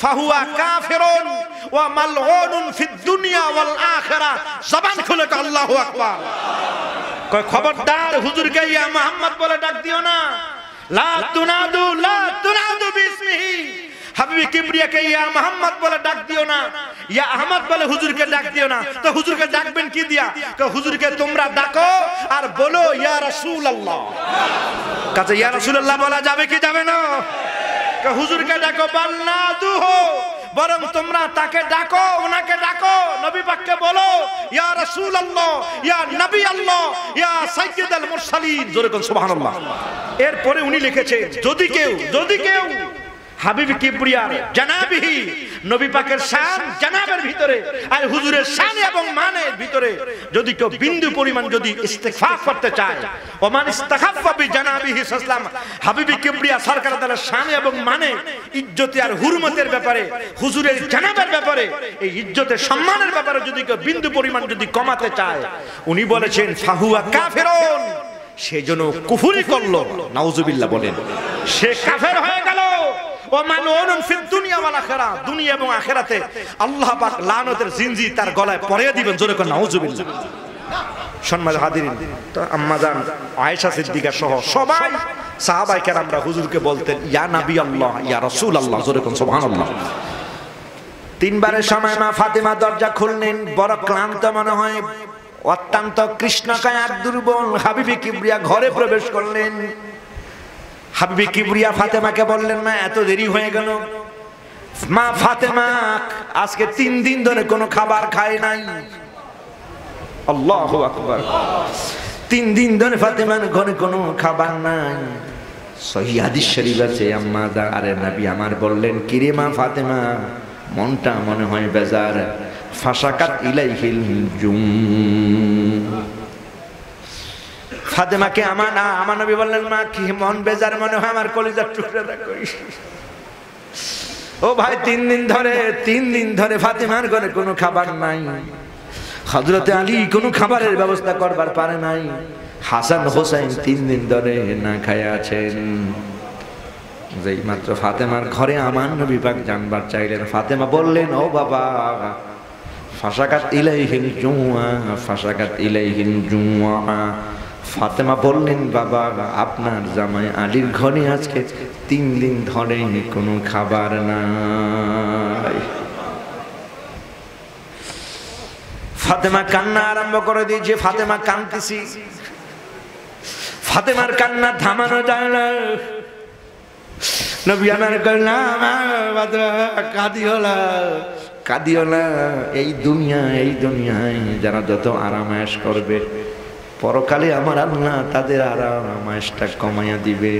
A: ফাহুয়া কাফিরুন ওয়া মালউনুন ফিদ দুনিয়া ওয়াল আখিরাহ। জবান খুলে কও আল্লাহু আকবার। কয় খবরদার হুজুরকে ইয়া মুহাম্মদ বলে ডাক দিও না, লা তুনাদু বিসমিহি। হাবিবি কিবরিয়াকে ইয়া মুহাম্মদ বলে ডাক দিও না, ইয়া আহমদ বলে হুজুরকে ডাক দিও না। তো হুজুরকে ডাকবেন কি দিয়া? হুজুরকে তোমরা ডাকো আর বলো ইয়া রাসূলুল্লাহ। কাছে ইয়া রাসূলুল্লাহ বলা যাবে কি যাবে না? হুজুরকে ডাকো বালনাদুহু, বরং তোমরা তাকে ডাকো, ওনাকে ডাকো, নবী পাককে বলো ইয়া রাসূলুল্লাহ, ইয়া নবী আল্লাহ, ইয়া সাইয়্যিদাল মুরসালিন। জোরে কোন সুবহানাল্লাহ। এরপরে উনি লিখেছেন, যদি কেউ হাবিবি কিবরিয়ার জানাবিহি, নবী পাকের শান জানাবের ভিতরে আর হুজুরের শান এবং মানের ভিতরে যদি কেউ বিন্দু পরিমাণ যদি ইস্তিগফার করতে চায়, ওমান ইস্তাখাফফা বিজানাবিহি সাল্লাম, হাবিবি কিবরিয়া সরকার তাআলার শান এবং মানে, ইজ্জত আর হুরমতের ব্যাপারে, হুজুরের জানাবের ব্যাপারে, এই ইজ্জতের সম্মানের ব্যাপারে যদি কেউ বিন্দু পরিমাণ যদি কমাতে চায়, উনি বলেছেন ফাহুয়া কাফিরুন, সেজন্য কুফরি করলো। নাউজুবিল্লাহ বলেন, সে কাফের হয়ে গেল। ওয়া মালউনুন ফিদ দুনিয়া ওয়াল আখিরাহ, দুনিয়া এবং আখিরাতে আল্লাহ পাক লানতের জিনজির তার গলায় পরিয়ে দিবেন। জোরে করে নাউজুবিল্লাহ। সম্মানিত হাজিরিন, তো আম্মা জান আয়েশা সিদ্দিকা সহ সবাই সাহাবায়ে কেরামরা হুজুরকে বলতেন ইয়া নবী আল্লাহ, ইয়া রাসূল আল্লাহ। জোরে করে সুবহানাল্লাহ। তিনবারের সময় মা ফাতেমা দরজা খুললেন, বড় ক্লান্ত মনে হয়, অত্যন্ত কৃষ্ণকায় আর দুর্বল। হাবিবি কিবরিয়া ঘরে প্রবেশ করলেন। হাবিবি কিবরিয়া ফাতেমাকে বললেন, মা এত দেরি হয়ে গেল। মা ফাতেমা আজকে 3 দিন ধরে কোনো খাবার খায় নাই। আল্লাহু আকবার। 3 দিন ধরে ফাতেমার ঘরে কোনো খাবার নাই। সহিহ হাদিস শরীফ আছে, আম্মা আরে নবী আমার বললেন, কিরে মা ফাতেমা, মনটা মনে হয় বেজার। ফাশাকাত ইলাইহিল জুম। ফাতেমাকে আমার নবী বললেন, মা কি মন বেজার মনে হয়, আমার কলিজার টুকরাটা কই। ও ভাই, 3 দিন ধরে ফাতেমার ঘরে কোনো খাবার নাই। হযরতে আলী কোনো খাবারের ব্যবস্থা করবার পারে নাই। হাসান হোসেন 3 দিন ধরে না খায় আছেন। যেই মাত্র ফাতেমার ঘরে আমার নবী পাক জানবার চাইলেন, ফাতেমা বললেন, ও বাবা, ফাশাকাত ইলাইহিল জুমআ, ফাশাকাত ইলাইহিল জুমআ। ফাতেমা বললেন, বাবা, আপনার জামাই আলীর ঘরে আজকে 3 দিন ধরে কোনো খাবার নাই। ফাতেমা কান্না আরম্ভ করে দিয়েছে। ফাতেমা কাঁদতেছি। ফাতেমার কান্না থামানো যায় না। নবী আমার কইলাম, কাঁদিও না। এই দুনিয়ায় যারা যত আরামায়েশ করবে, পরকালে আমার আল্লাহ তাদের আরামায়েশটা কমাইয়া দিবে।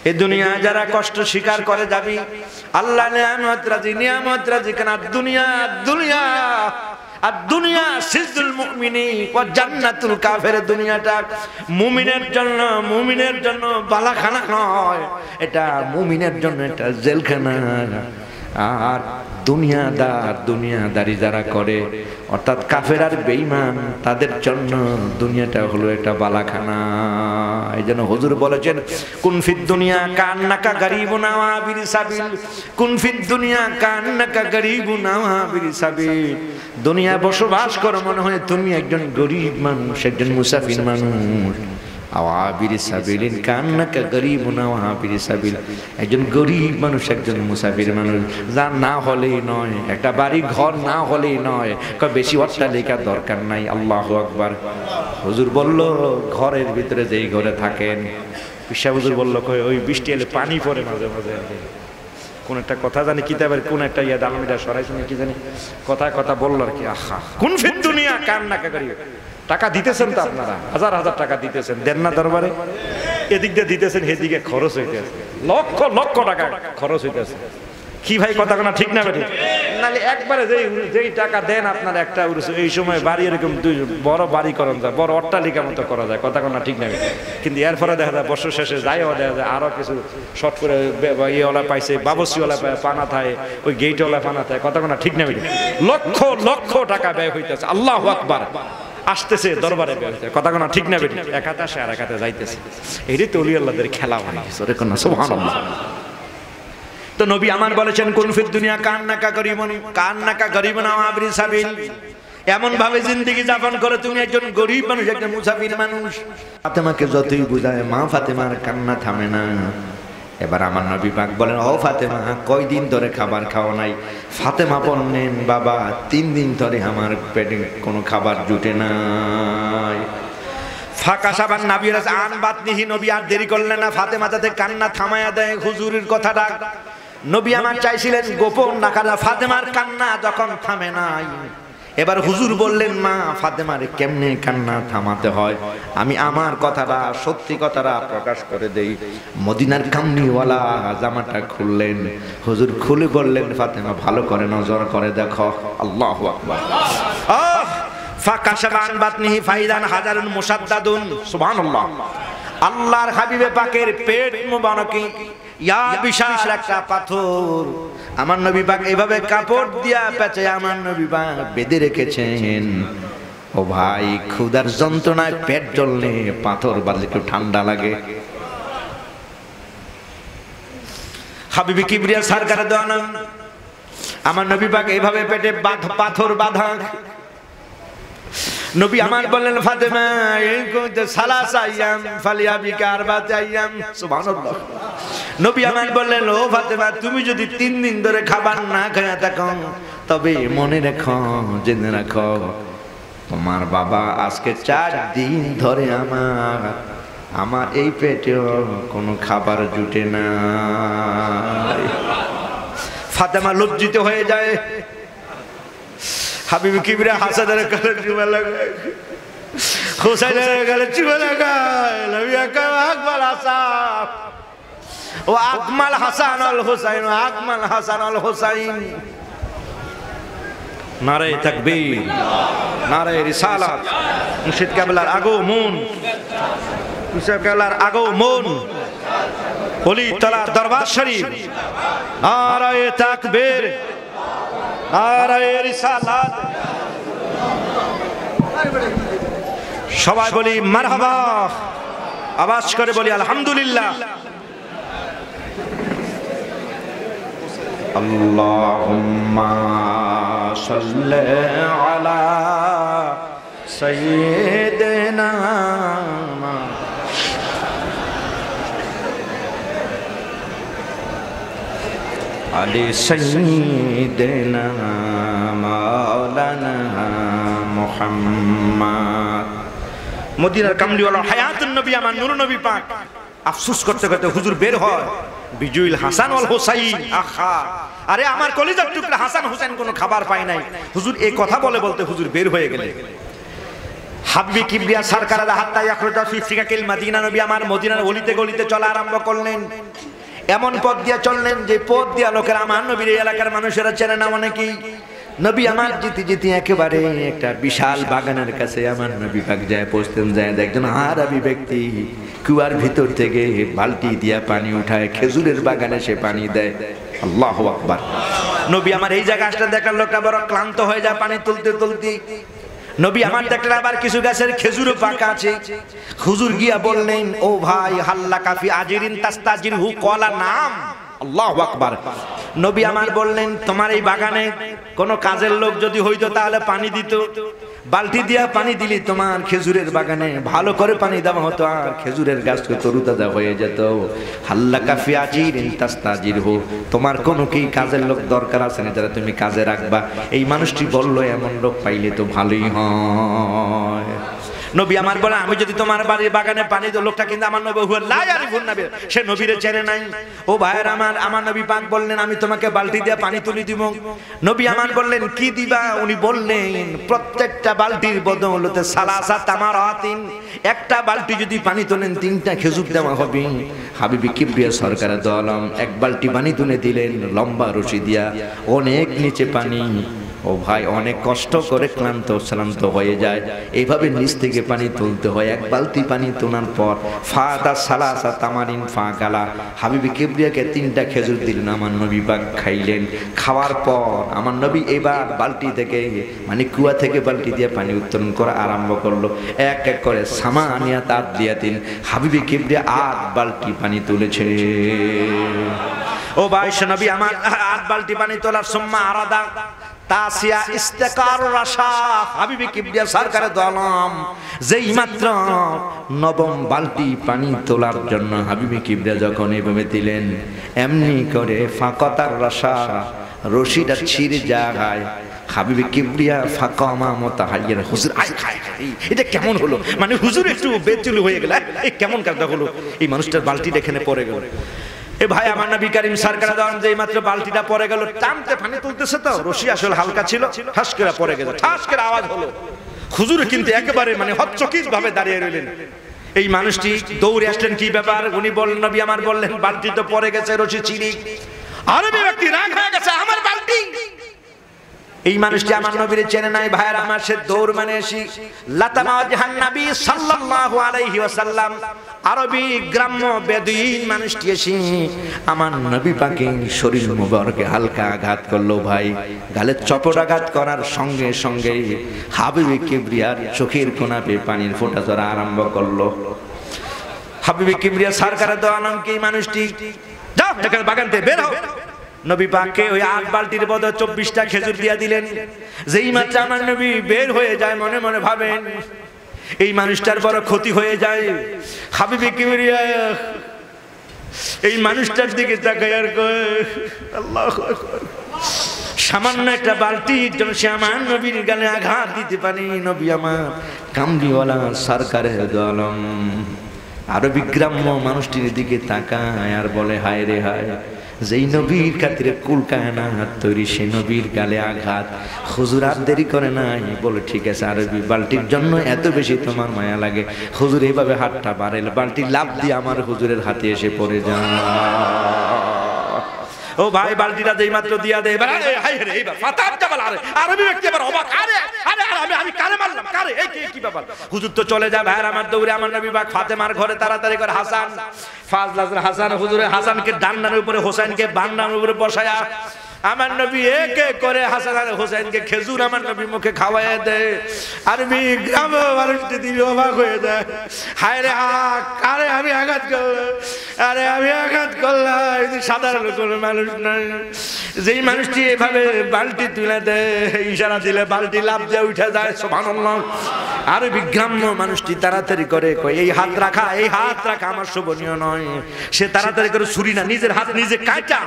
A: এই দুনিয়ায় যারা কষ্ট স্বীকার করে যাবি, আল্লাহ নিয়ামত রাজি কেন। দুনিয়া সিজদুল মুমিনি ওয়া জান্নাতুল কাফির। দুনিয়াটা মুমিনের জন্য বালাখানা নয়, এটা মুমিনের জন্য এটা জেলখানা। আর দুনিয়াদারি যারা করে, অর্থাৎ কাফের আর বেঈমান, তাদের জন্য দুনিয়াটা হলো একটা বালাখানা। এই জন্য হুজুর বলেছেন, কুন ফিদ দুনিয়া কান্নাকা গরিবুন আবির সাবিল, কুন ফিদ দুনিয়া কান্নাকা গরিবুন আবির সাবিল। দুনিয়া বসবাস করো মনে হয় তুমি একজন গরিব মানুষ, একজন মুসাফির মানুষ। আওয়াবিরি সাবিলিন কান্নাকা গরীবুন আওয়াবিরি সাবিল, একজন গরিব মানুষ, একজন মুসাফির মানুষ, যার না হলেই নয়, একটা বাড়ি ঘর না হলেই নয়, বেশি অট্টালিকার দরকার নাই। আল্লাহু আকবার। হুজুর বলল ঘরের ভিতরে যেই ঘরে থাকেন, পিসা হুজুর বলল ওই বৃষ্টি এলে পানি পড়ে মাঝে মাঝে, কোন একটা কথা জানি কিতাবের কোন একটা ইয়া দামিটা সরাইছে কি জানি কথা বললো আর কি। আহা কোন ফির দুনিয়া কান্নাকা করি, টাকা দিতেছেন তো আপনারা, হাজার হাজার টাকা দিতেছেন, দেন না দরবারে? এদিক দিয়ে দিতেছেন, এদিকে খরচ হইতেছে, লক্ষ লক্ষ টাকা খরচ হইতেছে। কি ভাই কথা কোনা ঠিক না বেঠিক? নাহলে একবারে যেই টাকা দেন আপনার একটা এই সময় বাড়ি এরকম বড় বাড়ি করা যায়, বড় অট্টালিকা মতো করা যায়, কথা কোনা ঠিক না? কিন্তু এরপরে দেখা যায় বছর শেষে যাইও দেখা যায় আরো কিছু শর্ট করে ইয়েওয়ালা পাইছে, বাবসিওয়ালা পানা থাকে, ওই গেটওয়ালা পানা থাকে, কথা কোনা ঠিক না বেঠিক? লক্ষ লক্ষ টাকা ব্যয় হইতেছে। আল্লাহু আকবার। আসতেছে দরবারে, কথা কোনা ঠিক না বেঠিক? এক হাতে আসে আর এক হাতে যাইতেছে। এইটাই তো ওলি আল্লাহদের খেলা হয়। সুবহানাল্লাহ। তো নবী আমার বলেছেন কোন ফির দুনিয়া কান্নাকা গরিবুন আওয়াবিরি সাবিল, এমন ভাবে জিন্দেগি যাপন করে তুমি একজন গরিব মানুষ, একজন মুসাফির মানুষ। ফাতেমাকে যতই বুঝায়, মা ফাতেমার কান্না থামে না। এবার আমার নবী পাক বলেন, ও ফাতেমা কয়দিন ধরে খাবার খাওয়া নাই? ফাতেমা বললেন, বাবা 3 দিন ধরে আমার পেটে কোনো খাবার জুটে নাই। ফাঁকা সাবান নাবির আন বাতনিহি, নবী আর দেরি করলেন না, ফাতেমা যাতে কান্না থামায়া দেয় হুজুরের কথাটা। নবী আমার চাইছিলেন গোপন রাখা, ফাতেমার কান্না যখন থামে নাই, এবার হুজুর বললেন, মা ফাতেমার কেমনে কান্না থামাতে হয় আমি আমার কথাটা, সত্যি কথাটা প্রকাশ করে দেই। মদিনার কামনিওয়ালা জামাটা খুললেন, হুজুর খুলে বললেন, ফাতেমা ভালো করে নজর করে দেখো। আল্লাহু আকবার। ফাকাশাবান বাতনিহি ফাইদান হাজারুন মুসাদ্দাদুন। সুবহানাল্লাহ। আল্লাহর হাবিবে পাকের পেট মুবারকে ইয়া বিশাল একটা পাথর আমার নবী পাক এইভাবে কাপড় দিয়া পেঁচে আমার নবী পাক বেঁধে রেখেছেন। ও ভাই, ক্ষুধার যন্ত্রণায় পেট জ্বললে পাথর বাজলে একটু ঠান্ডা লাগে। হাবিবি কিবরিয়া সরকার দেওয়ানা আমার নবী পাক এইভাবে পেটে পাথর বাঁধা। নবী আমার বললেন, ফাতেমা সালাসা আইয়াম ফালিয়াবিকা আরবাতা আইয়াম। সুবহানাল্লাহ। নবী আমার বললেন, ও ফাতেমা তুমি যদি 3 দিন ধরে খাবার না খায়া থাকো, তবে মনে রেখো, জেনে রাখো, তোমার বাবা আজকে 4 দিন ধরে আমার এই পেটেও কোনো খাবার জুটে না। ফাতেমা লজ্জিত হয়ে যায়। হাবিবি কিবরিয়া হাসানের গলে চুমা লাগায়, হুসাইনের গলে চুমা লাগায়, নবী আকরাম আকমাল হাসান ও আকমাল হাসান আল হুসাইন, আকমাল হাসান আল হুসাইন। নারে তাকবীর, নারে রিসালাত। মুর্শিদ কেবলার আগমন, মুর্শিদ কেবলার আগমন, ওলি তলার দরবার শরীফ। নারে তাকবীর, নারে রিসালাত। সবাই বলি মারহাবা, আওয়াজ করে বলি আলহামদুলিল্লাহ। আল্লাহুম্মা সাল্লি আলা সাইয়্যিদিনা আলি সাইয়্যিদিনা মাওলানা মুহাম্মদ। মদিনার কামলিওয়ালা হায়াতুন নবী আমার নূর নবী পাক আফসোস করতে করতে হুজুর বের হয়। বিজুইল হাসান ওয়াল হুসাইন। আহা, আরে আমার কলিজার টুকরা হাসান হুসাইন কোনো খাবার পায় নাই। হুজুর এই কথা বলতে হুজুর বের হয়ে গেলেন। হাবিবি কিবরিয়া সরকার হাত্তা ইয়াখরুজা ফি সিকাকিল মদিনা, নবী আমার মদিনার গলিতে গলিতে চলা আরম্ভ করলেন। এমন পথ দিয়ে চললেন যে পথ দিয়া লোকেরা আমার নবীর এলাকার মানুষেরা চেনে না অনেকেই। নবী আমার যেতে যেতে একেবারে একটা বিশাল বাগানের কাছে আমার নবী পাক যায় পৌঁছতেন। যায় একজন আরবি ব্যক্তি কুয়ার ভিতর থেকে বালতি দিয়া পানি উঠায়, খেজুরের বাগানে সে পানি দেয়। আল্লাহু আকবার। নবী আমার এই জায়গা আসলে দেখলাম লোকটা বড় ক্লান্ত হয়ে যায় পানি তুলতে তুলতে। নবী আমার দেখলেন আবার কিছু গাছের খেজুরও পাকা আছে। হুজুর গিয়া বললেন, ও ভাই হাল্লা কাফি আজিরিন তাস্তাজিরহু কলা নাম। আল্লাহু আকবার। নবী আমার বললেন তোমার এই বাগানে কোনো কাজের লোক যদি হইতো তাহলে পানি দিত, বালতি দিয়া পানি দিলি তোমার খেজুরের বাগানে ভালো করে পানি দেওয়া হতো আর খেজুরের গাছকে তরুতাজা হয়ে যেত। হাল্লা কাফি আজির তাস্তাজির হো, তোমার কোনো কি কাজের লোক দরকার আছে না যারা তুমি কাজে রাখবা? এই মানুষটি বলল এমন লোক পাইলে তো ভালোই হয়। নবী আমার বলে আমি যদি তোমার বাড়ির বাগানে পানি দিই, লোকটা কিন্তু আমার নবী লা ইয়ারিফুন নবী, সে নবীরে চেনে নাই। ও ভাইয়ের আমার নবী পাক বললেন আমি তোমাকে বালতি দিয়ে পানি তুলে দিব। নবী আমার বললেন কি দিবা? উনি বললেন প্রত্যেকটা বালতির বদৌলতে সালাসা তামারাতিন, একটা বালতি যদি পানি তোলেন 3টা খেজুর দেওয়া হবে। হাবিবি কিবরিয়া সরকারের দো আলম এক বালতি পানি তুলে দিলেন লম্বা রশি দিয়া, অনেক নিচে পানি। ও ভাই অনেক কষ্ট করে ক্লান্ত হয়ে যায়, এইভাবে নিচ থেকে পানি তুলতে হয়। এক বালতি পানি তোলার পর ফাদা সালাসা তামারিন ফাকালা, হাবিবি কিবরিয়াকে 3টা খেজুর দিলেন, আমার নবী পাক খাইলেন। খাওয়ার পর আমার নবী এবার বালতি থেকে মানে কুয়া থেকে বালতি দিয়ে পানি উত্তোলন করা আরম্ভ করলো। এক এক করে সামানিয়া তার দিয়া দিন হাবিবি কিবরিয়া 8 বালতি পানি তুলেছে। ও ভাই নবী আমার 8 বালতি পানি তোলার সুম্মা আরাদা তাসিয়া ইস্তেকার রাশা, হাবিবি কিবরিয়া সরকারের দো আলম যেই মাত্র 9ম বালতি পানি তোলার জন্য হাবিবি কিবরিয়া যখন এভাবে দিলেন, এমনি করে ফাকাতার রাশা, রশিটা ছিঁড়ে যায়। হাবিবি কিবরিয়া ফাকামা মুতাহাইয়ার, হুজুর এটা কেমন হলো? মানে হুজুর একটু বেচুল হয়ে গেল, এই কেমন কাজটা হলো? এই মানুষটার বালতিটা এখানে পড়ে গেল। এ ভাই আমার নবী করিম সরকার দো আলম যেই মাত্র বালতিটা পড়ে গেল, টানতে পানি তুলতেছে তো রশি আসলে হালকা ছিল, ঠাস করে পড়ে গেছে, ঠাস করে আওয়াজ হলো। হুজুর কিন্তু একেবারে মানে হচ্চকিত ভাবে দাঁড়িয়ে রইলেন। এই মানুষটি দৌড়ে আসলেন, কি ব্যাপার? উনি বললেন নবী আমার বললেন বালতি তো পড়ে গেছে, রশি ছিঁড়ি। আরবি ব্যক্তি রাগ হয়ে গেছে, আমার বালতি। এই মানুষটি আমার নবীর চেনে নাই। ভাইয়ের আমার সে দৌড় মানে এসি লাতামা ওয়াজহান নবী সাল্লাল্লাহু আলাইহি ওয়াসাল্লাম, আরবি গ্রাম্য বেদুইন মানুষটি এসে আমার নবী পাকের শরীর মুবারকে হালকা আঘাত করলো। ভাই গালে চপট আঘাত করার সঙ্গে সঙ্গে হাবিবি কিবরিয়ার চোখের কোণা বেয়ে পানির ফোঁটা ঝরা আরম্ভ করলো। হাবিবি কিবরিয়া সরকারের দো আলম কি মানুষটি যাও এখানে বাগান থেকে বের হও। নবী পাককে ওই 8 বালতির বদলে 24টা খেজুর দিয়া দিলেন। যেই মাত্র আমার নবী বের হয়ে যায়, মনে মনে ভাবেন এই মানুষটার বড় ক্ষতি হয়ে যায়। হাবিবি কিবরিয়া এই মানুষটার দিকে তাকায় আর কয় আল্লাহু আকবার, সামান্য একটা বালতির জন্য সে আমার নবীর গালে আঘাত দিতে পারে। নবী আমার কামলিওয়ালা সরকারের দো আলম আরবি গ্রাম্য মানুষটির দিকে তাকায় আর বলে হায় রে হায়, যেই নবীর খাতিরে কুল কায়নাত তৈরি সে নবীর গালে আঘাত। হুজুর আর দেরি করে নাই, বলে ঠিক আছে আরবি বালতির জন্য এত বেশি তোমার মায়া লাগে। হুজুর এইভাবে হাতটা বাড়াইল, বালতি লাফ দিয়ে আমার হুজুরের হাতে এসে পড়ে যায়। ও ভাই বালতিটা যেই মাত্র দিয়া দেয়, এবার হাই রে এইবার ফাতাব জাবাল, আরবি ব্যক্তি এবার অবাক, আরে আরে আমি কারে মারলাম, কারে এই কি ব্যাপার? হুজুর তো চলে যায়। ভাইয়ের আমার দৌড়ে আমার নবী পাক ফাতেমার ঘরে তাড়াতাড়ি করে হাসান ফাজলার হাসান হুজুরে হাসানকে ডান্ডার উপরে, হোসেনকে বান্নার উপরে বসায়া আমার নবী এক এক করে হাসান আর হোসেনকে খেজুর আমার নবী মুখে খাওয়ায় দেয়। আরবি গ্রামে মানুষটি দিল অবাক হয়ে যায়, হায় রে কারে আমি আঘাত করলাম, আরে আমি আঘাত করলাম, সাধারণ কোনো মানুষ নয়। যেই মানুষটি এভাবে বালতি তুলে দেয়, ইশারা দিলে বালতি লাফ দিয়ে উঠে যায়, সুবহানাল্লাহ। আরবি গ্রাম্য মানুষটি তাড়াতাড়ি করে কয় এই হাত রাখা আমার শোভনীয় নয়। সে তাড়াতাড়ি করে ছুরি না, নিজের হাত নিজে কাটা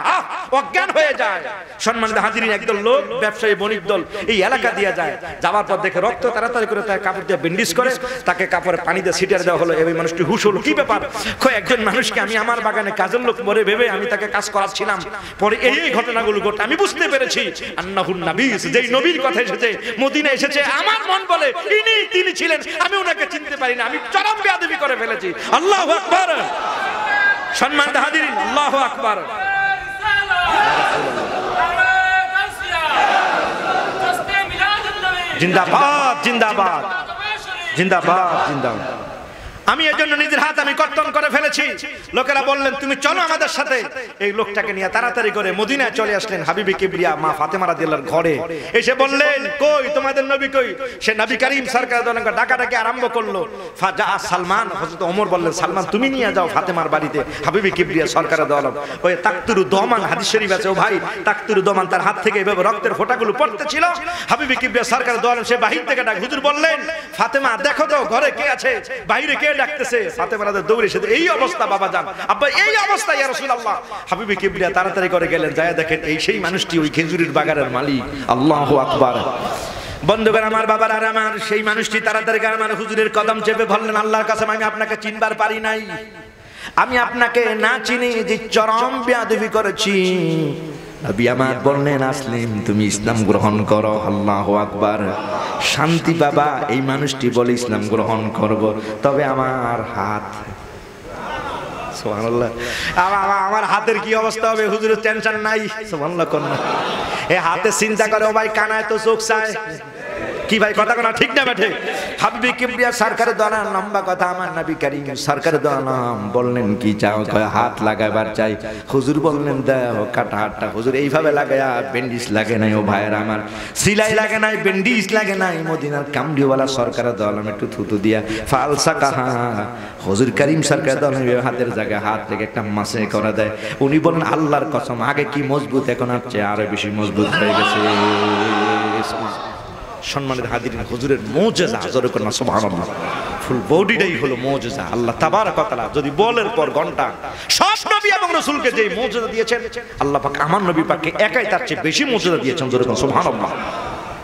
A: অজ্ঞান হয়ে যায়। সম্মানিত হাজিরিন, একদল লোক ব্যবসায়ী বণিক দল এই এলাকা দিয়ে যায়, যাওয়ার পর দেখে রক্ত, তাড়াতাড়ি করে তার কাপড় দিয়ে ব্যান্ডেজ করে তাকে কাপড়ে পানি দিয়ে ছিটিয়ে দেওয়া হলো। এই মানুষটি হুশ হলো, কি ব্যাপার? একজন মানুষকে আমি আমার বাগানে কাজের লোক মরে ভেবে আমি তাকে কাজ করাচ্ছিলাম, পরে এই ঘটনাগুলো ঘটে আমি বুঝতে পেরেছি আন্নাহুন নবী, যেই নবীর কথা এসেছে মদিনা এসেছে, আমার মন বলে তিনি ছিলেন, আমি ওনাকে চিনতে পারি না, আমি চরম বেয়াদবি করে ফেলেছি। আল্লাহু আকবার। সম্মানিত হাজিরিন, আল্লাহু আকবার। জিন্দাবাদ জিন্দাবাদ জিন্দাবাদ জিন্দাবাদ। আমি এর জন্য নিজের হাত আমি কর্তন করে ফেলেছি। লোকেরা বললেন তুমি চলো আমাদের সাথে। এই লোকটাকে নিয়ে তাড়াতাড়ি করে মদিনায় চলে আসলেন হাবিবে কিবরিয়া মা ফাতেমা রাদিয়াল্লাহু ঘরে। এসে বললেন কই তোমাদের নবী কই? সে নবী করিম সরকার ডাকাডাকি আরম্ভ করলো। ফাজা সালমান, হযরত ওমর বললেন সালমান তুমি নিয়ে যাও ফাতেমার বাড়িতে হাবিবে কিবরিয়া সরকার দোয়ালম। ওই তাকতুরু দমান হাদিস শরীফ আছে ও ভাই, তাকতুরু দমান তার হাত থেকে এভাবে রক্তের ফোঁটাগুলো পড়তেছিল। হাবিবে কিবরিয়া সরকার দোয়ালম সে বাহির থেকে ডাক, হুজুর বললেন ফাতেমা দেখো তো ঘরে কে আছে, বাইরে কে ডাকতেছে। ফাতেমা রাদিয়াল্লাহু দৌড়ে এসে এই অবস্থা বাবা জান, আব্বা এই অবস্থা ইয়া রাসূলুল্লাহ। হাবিবে কিবরিয়া তাড়াতাড়ি করে গেলেন, যায় দেখেন এই সেই মানুষটি ওই খেজুরের বাগানের মালিক। আল্লাহু আকবার। বন্ধুগণ আমার বাবার আর আমার সেই মানুষটি তাড়াতাড়ি করে আমার হুজুরের কদম চেপে বললেন আল্লাহর কাছে আমি আপনাকে চিনবার পারি নাই, আমি আপনাকে না চিনি যে চরম বেয়াদবি করেছি। নবী আমার বললেন আসলিম তুমি ইসলাম গ্রহণ করো। আল্লাহু আকবার। শান্তি বাবা এই মানুষটি বলে ইসলাম গ্রহণ করব, তবে আমার হাত। সুবহানাল্লাহ। আমার হাতের কি অবস্থা হবে? হুজুরের টেনশন নাই। সুবহানাল্লাহ। কোন এই হাতে চিন্তা করে ও ভাই কানায় তো চোখ চায় কি ভাই, কথা কোনা ঠিক না বেঠে? হাবিবে কিবরিয়া সরকারের দ্বারা লম্বা কথা আমার নবী করিম সরকারের দ্বারা বললেন কি চাও? হাত লাগাবার চাই। হুজুর বললেন দাও কাটা হাতটা। হুজুর এইভাবে লাগায়া বেন্ডিস লাগে নাই ও ভাইয়ের আমার, সিলাই লাগে নাই, বেন্ডিস লাগে নাই। মদিনার কামড়িওয়ালা সরকারের দলম একটু থুতু দিয়া ফালসা কাহা হুজুর করিম সরকারের দলম হাতের জায়গায় হাত থেকে একটা মাসে করে দেয়। উনি বলেন আল্লাহর কসম আগে কি মজবুত এখন আর চেয়ে আরো বেশি মজবুত হয়ে গেছে। সম্মানিত হাজিরিন হুজুরের মুজিজা জোরে করুন সুবহানাল্লাহ। ফুল বডিটাই হলো মুজিজা। আল্লাহ তাবারক ওয়া তাআলা যদি বলের পর ঘন্টা সব নবী এবং রাসূলকে যে মুজিজা দিয়েছেন আল্লাহ পাক আমার নবী পাককে একাই তার চেয়ে বেশি মুজিজা দিয়েছেন। জোরে করুন সুবহানাল্লাহ।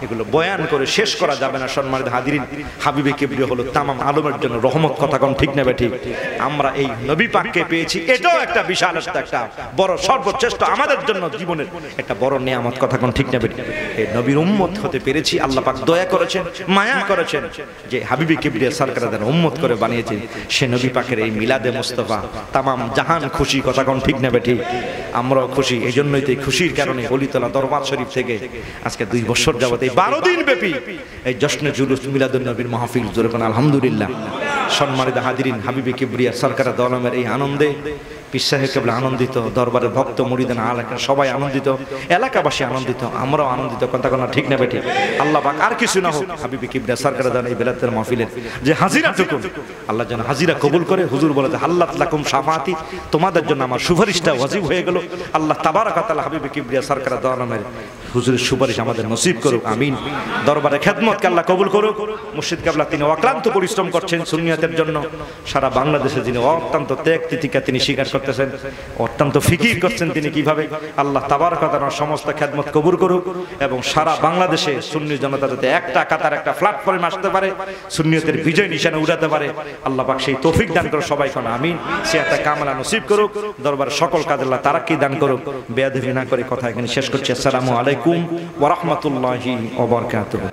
A: এগুলো বয়ান করে শেষ করা যাবে না। সম্মানিত হাজিরিন হাবিবে কিবরিয়া হলো তামাম আলমের জন্য রহমত। কথা কোন ঠিক না বেঠিক? আমরা এই নবী পাককে পেয়েছি, এটাও একটা বিশাল একটা বড় সর্বশ্রেষ্ঠ আমাদের জন্য জীবনের একটা বড় নিয়ামত। কথা কোন ঠিক না বেঠিক? এই নবীর উম্মত হতে পেরেছি। আল্লাহ পাক দয়া করেছেন, মায়া করেছেন যে হাবিবে কিবরিয়া সরকারের উম্মত করে বানিয়েছেন। সে নবী পাকের এই মিলাদে মুস্তাফা তামাম জাহান খুশি। কথা কোন ঠিক না বেঠিক? আমরাও খুশি। এই জন্যই তো এই খুশির কারণে অলিতলা দরবার শরীফ থেকে আজকে 2 বছর যাবত 12 দিন ব্যাপী এই জশ্নে জুলুস মিলাদুন নবীর মাহফিল। জোরে কোন আলহামদুলিল্লাহ। সম্মানিত হাজিরিন হাবিবে কিবরিয়া সরকার দোয়ালমের এই আনন্দে পীর সাহেব কেবল আনন্দিত, দরবারের ভক্ত মুরিদান আলেম সবাই আনন্দিত, এলাকাবাসী আনন্দিত, আমরাও আনন্দিত। কথা কোন ঠিক না বেঠিক? আল্লাহ পাক আর কিছু না হোক হাবিবে কিবরিয়া সরকার দোয়ালের এই বেলাতের মাহফিলের যে হাজিরাটুকু আল্লাহ যেন হাজিরা কবুল করে। হুজুর বলে যে আল্লাহ লাকুম শাফাআতি, তোমাদের জন্য আমার সুপারিশটা ওয়াজিব হয়ে গেল। আল্লাহ তাবারক ওয়া তাআলা হাবিবে কিবরিয়া সরকার দোয়ালমের হুজুরের সুপারিশ আমাদের নসিব করুক, আমিন। দরবারে খেদমতকে আল্লাহ কবুল করুক। মুর্শিদ কেবলা তিনি অক্লান্ত পরিশ্রম করছেন সুন্নিয়তের জন্য। সারা বাংলাদেশে যিনি অত্যন্ত ত্যাগ তিতিকা তিনি স্বীকার করতেছেন, অত্যন্ত ফিকির করছেন তিনি কিভাবে। আল্লাহ তাবারক ওয়া তাআলা সমস্ত খেদমত কবুল করুক এবং সারা বাংলাদেশে সুন্নি জনতা যাতে একটা কাতার একটা প্ল্যাটফর্মে আসতে পারে, সুন্নিয়তের বিজয় নিশানা উড়াতে পারে। আল্লাহ পাক সেই তৌফিক দান করে সবাই কোন আমিন। সিয়াতা কামলা নসিব করুক। দরবারে সকল কাজ আল্লাহ তারাক্কি দান করুক। বেয়াদবি না করে কথা এখানে শেষ করছি। আসসালামু আলাইকুম ওয়া রাহমাতুল্লাহি ওয়া বারাকাতুহু।